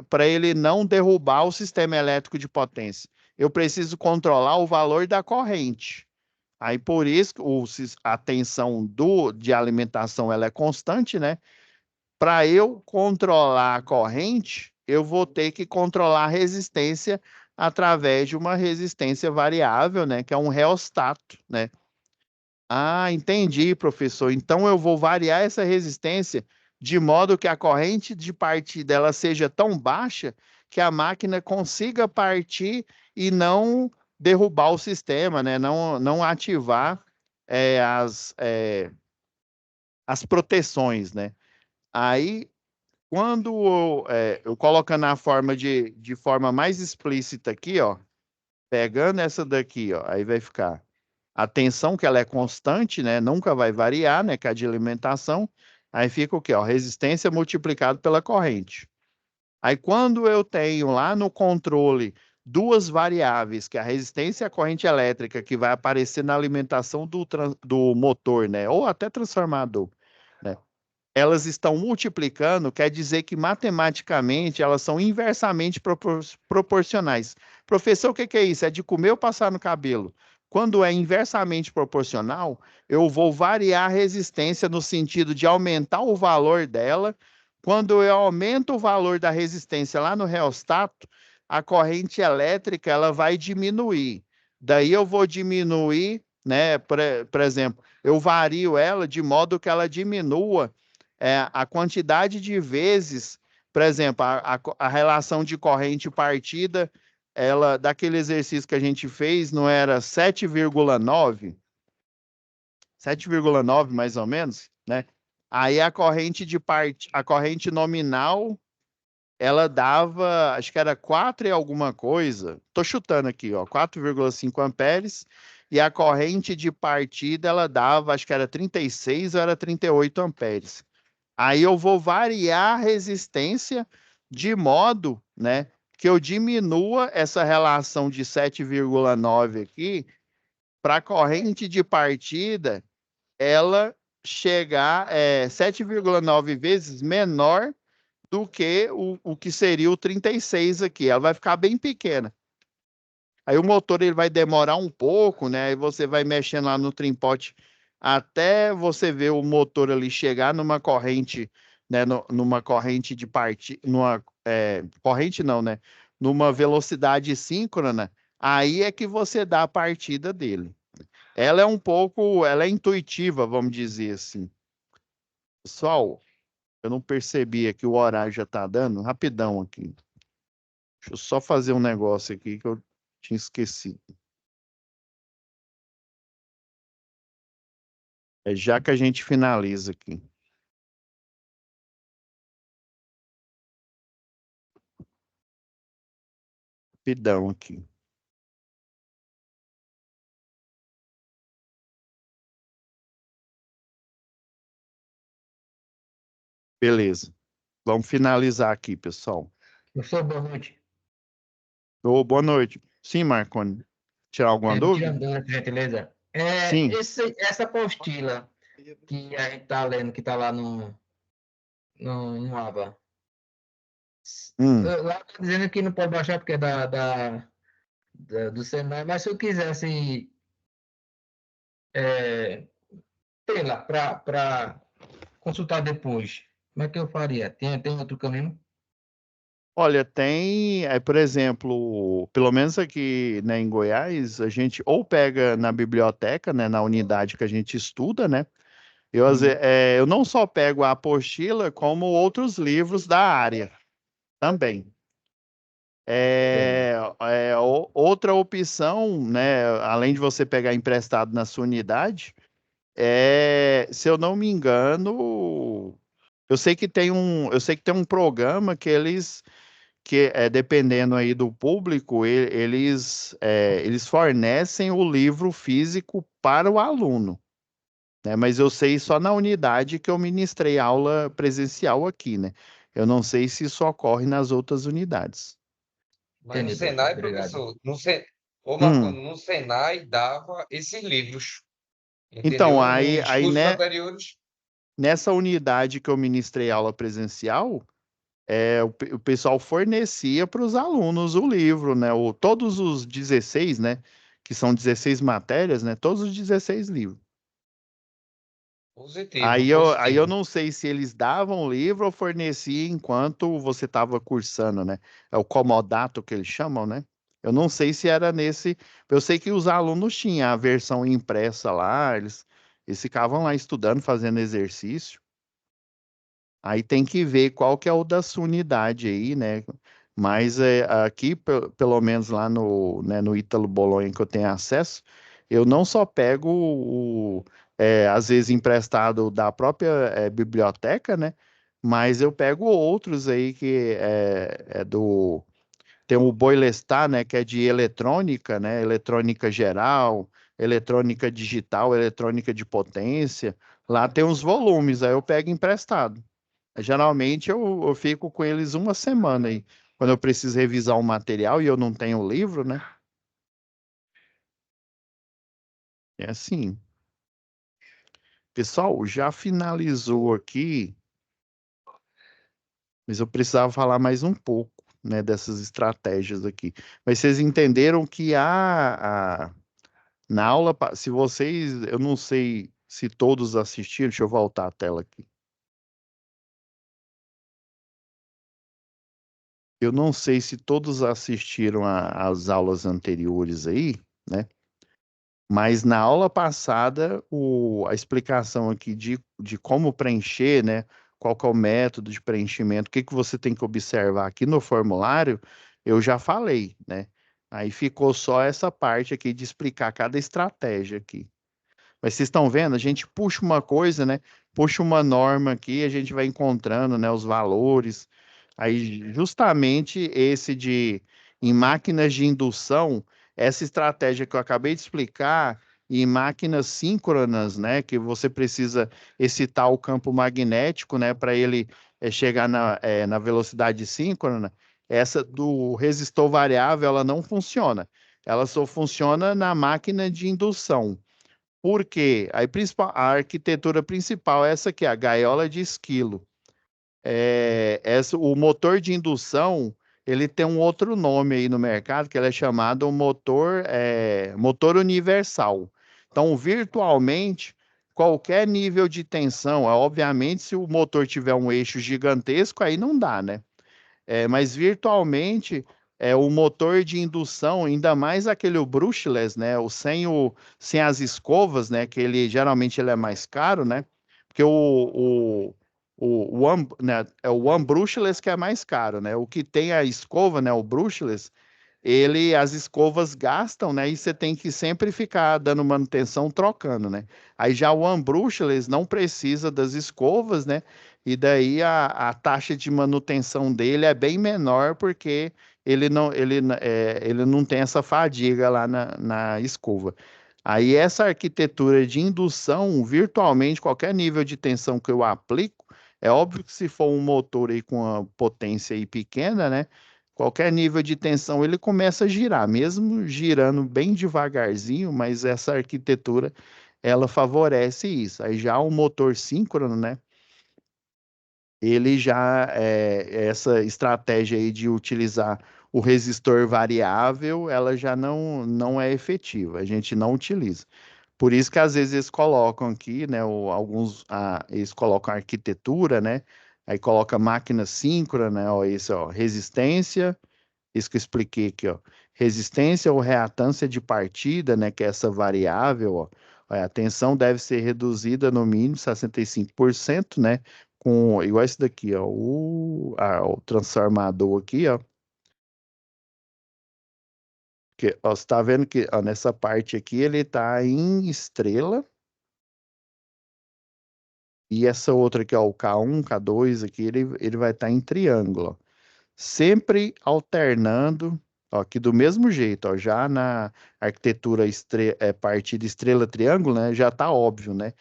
Speaker 1: Para ele não derrubar o sistema elétrico de potência. Eu preciso controlar o valor da corrente. Aí por isso a tensão de alimentação ela é constante, né? Para eu controlar a corrente, eu vou ter que controlar a resistência através de uma resistência variável, né? Que é um reostato, né? Ah, entendi, professor. Então eu vou variar essa resistência de modo que a corrente de partida dela seja tão baixa que a máquina consiga partir e não derrubar o sistema, né? Não ativar as proteções, né? Aí, quando eu colocando a forma de forma mais explícita aqui, ó, pegando essa daqui, ó, aí vai ficar a tensão, que ela é constante, né? Nunca vai variar, né? Que é a de alimentação. Aí fica o quê? Ó, resistência multiplicado pela corrente. Aí quando eu tenho lá no controle duas variáveis, que é a resistência e a corrente elétrica, que vai aparecer na alimentação do motor, né? Ou até transformador, né? Elas estão multiplicando, quer dizer que matematicamente elas são inversamente proporcionais. Professor, o que é isso? É de comer ou passar no cabelo? Quando é inversamente proporcional, eu vou variar a resistência no sentido de aumentar o valor dela. Quando eu aumento o valor da resistência lá no reostato, a corrente elétrica ela vai diminuir. Daí eu vou diminuir né? Por exemplo, eu vario ela de modo que ela diminua a quantidade de vezes, por exemplo, a relação de corrente partida, ela, daquele exercício que a gente fez, não era 7,9? 7,9 mais ou menos, né? Aí a corrente nominal, ela dava, acho que era 4 e alguma coisa. Tô chutando aqui, ó, 4,5 amperes, e a corrente de partida ela dava, acho que era 36 ou era 38 amperes. Aí eu vou variar a resistência de modo, né, que eu diminua essa relação de 7,9 aqui para a corrente de partida ela chegar 7,9 vezes menor do que o que seria o 36 aqui. Ela vai ficar bem pequena. Aí o motor ele vai demorar um pouco, né? Aí você vai mexendo lá no trimpote até você ver o motor ali chegar numa corrente, né? Numa corrente de partida, numa corrente não, né? Numa velocidade síncrona. Aí é que você dá a partida dele. Ela é um pouco, ela é intuitiva, vamos dizer assim. Pessoal, eu não percebi aqui, o horário já está dando, rapidão aqui. Deixa eu só fazer um negócio aqui que eu tinha esquecido. É já que a gente finaliza aqui. Rapidão aqui. Beleza. Vamos finalizar aqui, pessoal.
Speaker 4: Professor, boa noite.
Speaker 1: Ô, boa noite. Sim, Marconi. Tirar alguma
Speaker 4: Me
Speaker 1: dúvida?
Speaker 4: tirando dúvida, por gentileza.
Speaker 1: Sim.
Speaker 4: Essa apostila que a gente está lendo, que está lá no ABA, lá está dizendo que não pode baixar porque é do Senai, mas se eu quisesse sei lá, para consultar depois, como é que eu faria? Tem outro caminho?
Speaker 1: Olha, tem, por exemplo, pelo menos aqui, né, em Goiás, a gente ou pega na biblioteca, né, na unidade que a gente estuda, né? Eu não só pego a apostila, como outros livros da área também. Outra opção, né, além de você pegar emprestado na sua unidade, se eu não me engano, eu sei que tem um programa que dependendo aí do público, eles fornecem o livro físico para o aluno, né? Mas eu sei só na unidade que eu ministrei aula presencial aqui, né? Eu não sei se isso ocorre nas outras unidades.
Speaker 5: Mas no
Speaker 4: Entendi,
Speaker 5: Senai,
Speaker 4: obrigado.
Speaker 5: professor, ô
Speaker 1: Hum.
Speaker 5: Marconi, no Senai dava esses livros,
Speaker 1: Então,
Speaker 5: entendeu? Nos
Speaker 1: aí
Speaker 5: cursos
Speaker 1: né,
Speaker 5: anteriores,
Speaker 1: nessa unidade que eu ministrei aula presencial, o pessoal fornecia para os alunos o livro, né? Todos os 16, né? Que são 16 matérias, né? Todos os 16 livros.
Speaker 5: positivo,
Speaker 1: Aí eu
Speaker 5: positivo.
Speaker 1: não sei se eles davam o livro ou forneciam enquanto você estava cursando, né? É o comodato que eles chamam, né? Eu não sei se era nesse. Eu sei que os alunos tinham a versão impressa lá, eles ficavam lá estudando, fazendo exercício. Aí tem que ver qual que é o da sua unidade aí, né? Mas aqui, pelo menos lá no Ítalo Bolonha que eu tenho acesso, eu não só pego às vezes emprestado da própria biblioteca, né? Mas eu pego outros aí que tem o Boylestar, né? Que é de eletrônica, né? Eletrônica geral, eletrônica digital, eletrônica de potência. Lá tem os volumes, aí eu pego emprestado. Geralmente eu fico com eles uma semana aí, quando eu preciso revisar um material e eu não tenho o livro, né? É assim. Pessoal, já finalizou aqui, mas eu precisava falar mais um pouco, né, dessas estratégias aqui. Mas vocês entenderam que na aula, se vocês, eu não sei se todos assistiram, deixa eu voltar a tela aqui. Eu não sei se todos assistiram às aulas anteriores aí, né? Mas na aula passada, a explicação aqui de como preencher, né? Qual que é o método de preenchimento, o que que você tem que observar aqui no formulário, eu já falei, né? Aí ficou só essa parte aqui de explicar cada estratégia aqui. Mas vocês estão vendo, a gente puxa uma coisa, né? Puxa uma norma aqui, a gente vai encontrando, né, os valores. Aí, justamente esse em máquinas de indução, essa estratégia que eu acabei de explicar, em máquinas síncronas, né, que você precisa excitar o campo magnético, né, para ele chegar na velocidade síncrona, essa do resistor variável, ela não funciona. Ela só funciona na máquina de indução. Por quê? A arquitetura principal é essa aqui, a gaiola de esquilo. O motor de indução, ele tem um outro nome aí no mercado, que ele é chamado motor universal. Então, virtualmente, qualquer nível de tensão, obviamente, se o motor tiver um eixo gigantesco, aí não dá, né? Mas virtualmente o motor de indução, ainda mais aquele o brushless, né? Sem as escovas, né? Que geralmente ele é mais caro, né? Porque né, é o one brushless que é mais caro, né? O que tem a escova, né? O brushless, as escovas gastam, né? E você tem que sempre ficar dando manutenção, trocando, né? Aí já o one brushless não precisa das escovas, né? E daí a taxa de manutenção dele é bem menor porque ele não tem essa fadiga lá na escova. Aí essa arquitetura de indução, virtualmente, qualquer nível de tensão que eu aplico, é óbvio que se for um motor aí com uma potência aí pequena, né? Qualquer nível de tensão ele começa a girar, mesmo girando bem devagarzinho, mas essa arquitetura ela favorece isso. Aí já o motor síncrono, né? Ele já essa estratégia aí de utilizar o resistor variável, ela já não é efetiva, a gente não utiliza. Por isso que às vezes eles colocam aqui, né, eles colocam arquitetura, né, aí coloca máquina síncrona, né, ó, esse, ó, resistência, isso que eu expliquei aqui, ó, resistência ou reatância de partida, né, que é essa variável, ó, a tensão deve ser reduzida no mínimo 65%, né, igual esse daqui, ó, o transformador aqui, ó, que, ó, você tá vendo que ó, nessa parte aqui ele tá em estrela, e essa outra aqui, ó, o K1, K2 aqui, ele vai estar em triângulo, ó. Sempre alternando, ó, aqui do mesmo jeito, ó, já na arquitetura partida estrela-triângulo, né, já está óbvio, né?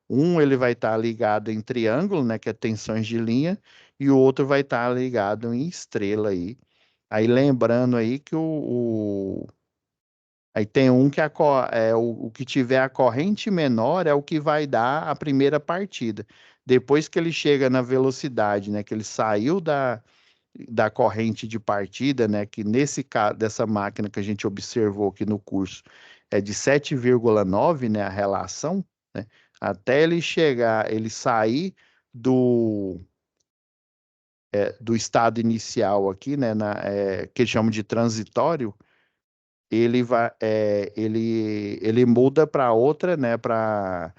Speaker 1: Um ele vai estar ligado em triângulo, né, que é tensões de linha, e o outro vai estar ligado em estrela aí. Aí lembrando aí que aí tem um que o que tiver a corrente menor é o que vai dar a primeira partida. Depois que ele chega na velocidade, né, que ele saiu da corrente de partida, né, que nesse caso dessa máquina que a gente observou aqui no curso é de 7,9, né, a relação, né, até ele sair do do estado inicial aqui, né, que eles chamam de transitório, ele muda para outra, né, para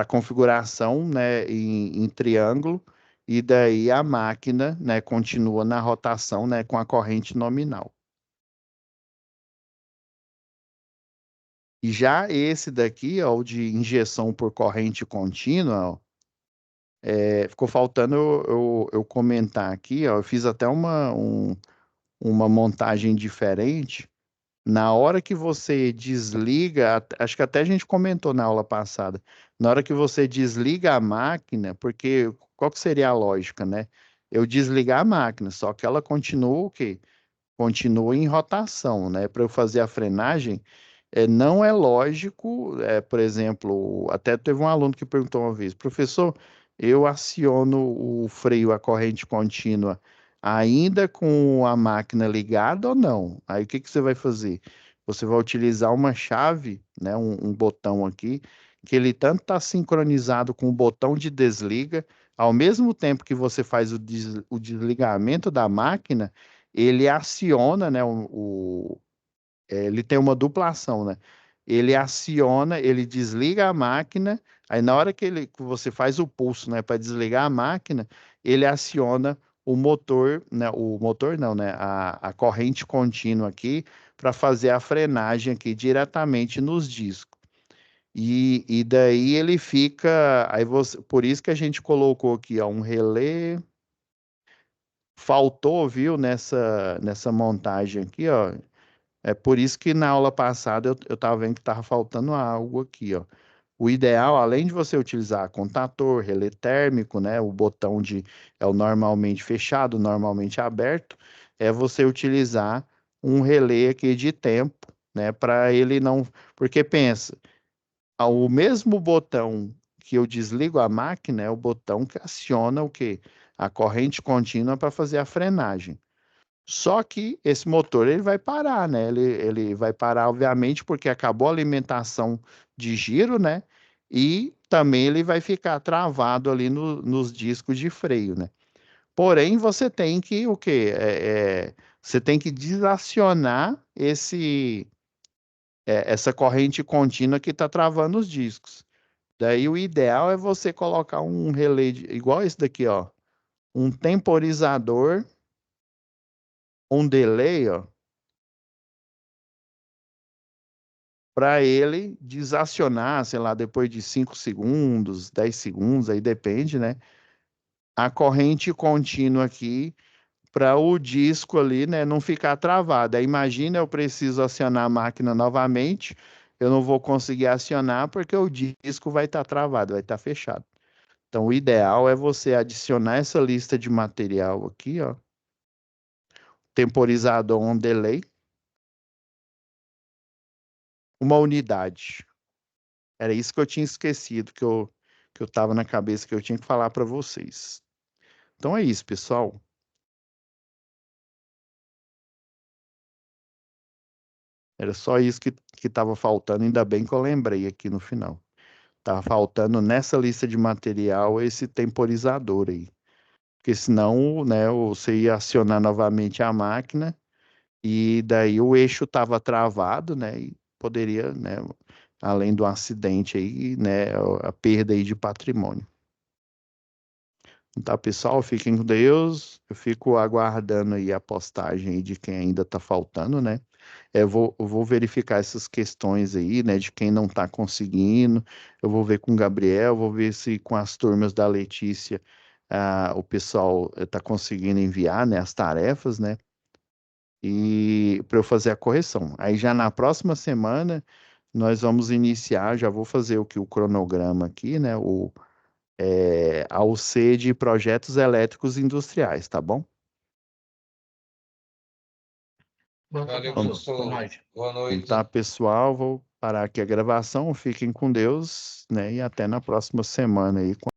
Speaker 1: configuração, né, em triângulo, e daí a máquina, né, continua na rotação, né, com a corrente nominal. E já esse daqui, ó, o de injeção por corrente contínua, ó, ficou faltando eu comentar aqui, ó, eu fiz até uma montagem diferente. Na hora que você desliga, acho que até a gente comentou na aula passada, na hora que você desliga a máquina, porque qual que seria a lógica, né? Eu desligar a máquina, só que ela continua o quê? Continua em rotação, né? Para eu fazer a frenagem, não é lógico, por exemplo, até teve um aluno que perguntou uma vez, professor, eu aciono o freio a corrente contínua ainda com a máquina ligada ou não? Aí o que que você vai fazer? Você vai utilizar uma chave, né, um botão aqui, que ele tanto está sincronizado com o botão de desliga, ao mesmo tempo que você faz o desligamento da máquina, ele aciona, né, ele tem uma dupla ação, né? ele aciona, ele desliga a máquina, aí na hora que você faz o pulso, né, para desligar a máquina, ele aciona o motor, né, o motor não, né, a corrente contínua aqui, para fazer a frenagem aqui diretamente nos discos. E daí ele fica, aí você, por isso que a gente colocou aqui, ó, um relé. Faltou, viu, nessa montagem aqui, ó. É por isso que na aula passada eu tava vendo que tava faltando algo aqui, ó. O ideal, além de você utilizar contator, relé térmico, né, o botão é o normalmente fechado, normalmente aberto, é você utilizar um relé aqui de tempo, né, para ele não, porque pensa, o mesmo botão que eu desligo a máquina é o botão que aciona o quê? A corrente contínua para fazer a frenagem. Só que esse motor ele vai parar, né? Ele vai parar, obviamente, porque acabou a alimentação de giro, né? E também ele vai ficar travado ali nos discos de freio, né? Porém, você tem que o quê? Você tem que desacionar essa corrente contínua que está travando os discos. Daí o ideal é você colocar um relé igual esse daqui, ó, um temporizador, um delay, ó, para ele desacionar, sei lá, depois de 5 segundos, 10 segundos, aí depende, né? A corrente contínua aqui para o disco ali, né, não ficar travado. Aí imagina eu preciso acionar a máquina novamente, eu não vou conseguir acionar porque o disco vai estar travado, vai estar fechado. Então, o ideal é você adicionar essa lista de material aqui, ó, temporizador on delay, uma unidade. Era isso que eu tinha esquecido, que eu estava na cabeça que eu tinha que falar para vocês. Então é isso, pessoal. Era só isso que estava faltando, ainda bem que eu lembrei aqui no final. Estava faltando nessa lista de material esse temporizador aí. Porque senão, né, você ia acionar novamente a máquina e daí o eixo estava travado, né, e poderia, né, além do acidente aí, né, a perda aí de patrimônio. Tá, pessoal? Fiquem com Deus. Eu fico aguardando aí a postagem aí de quem ainda está faltando, né? Eu vou verificar essas questões aí, né, de quem não está conseguindo. Eu vou ver com o Gabriel, vou ver se com as turmas da Letícia o pessoal está conseguindo enviar, né, as tarefas, né? E para eu fazer a correção. Aí já na próxima semana nós vamos iniciar, já vou fazer o cronograma aqui, né? Ao C de projetos elétricos industriais, tá bom?
Speaker 5: Valeu,
Speaker 4: Professor, até
Speaker 5: professor.
Speaker 4: mais.
Speaker 5: Boa
Speaker 1: Então
Speaker 5: noite.
Speaker 1: tá, pessoal, vou parar aqui a gravação. Fiquem com Deus, né? E até na próxima semana aí.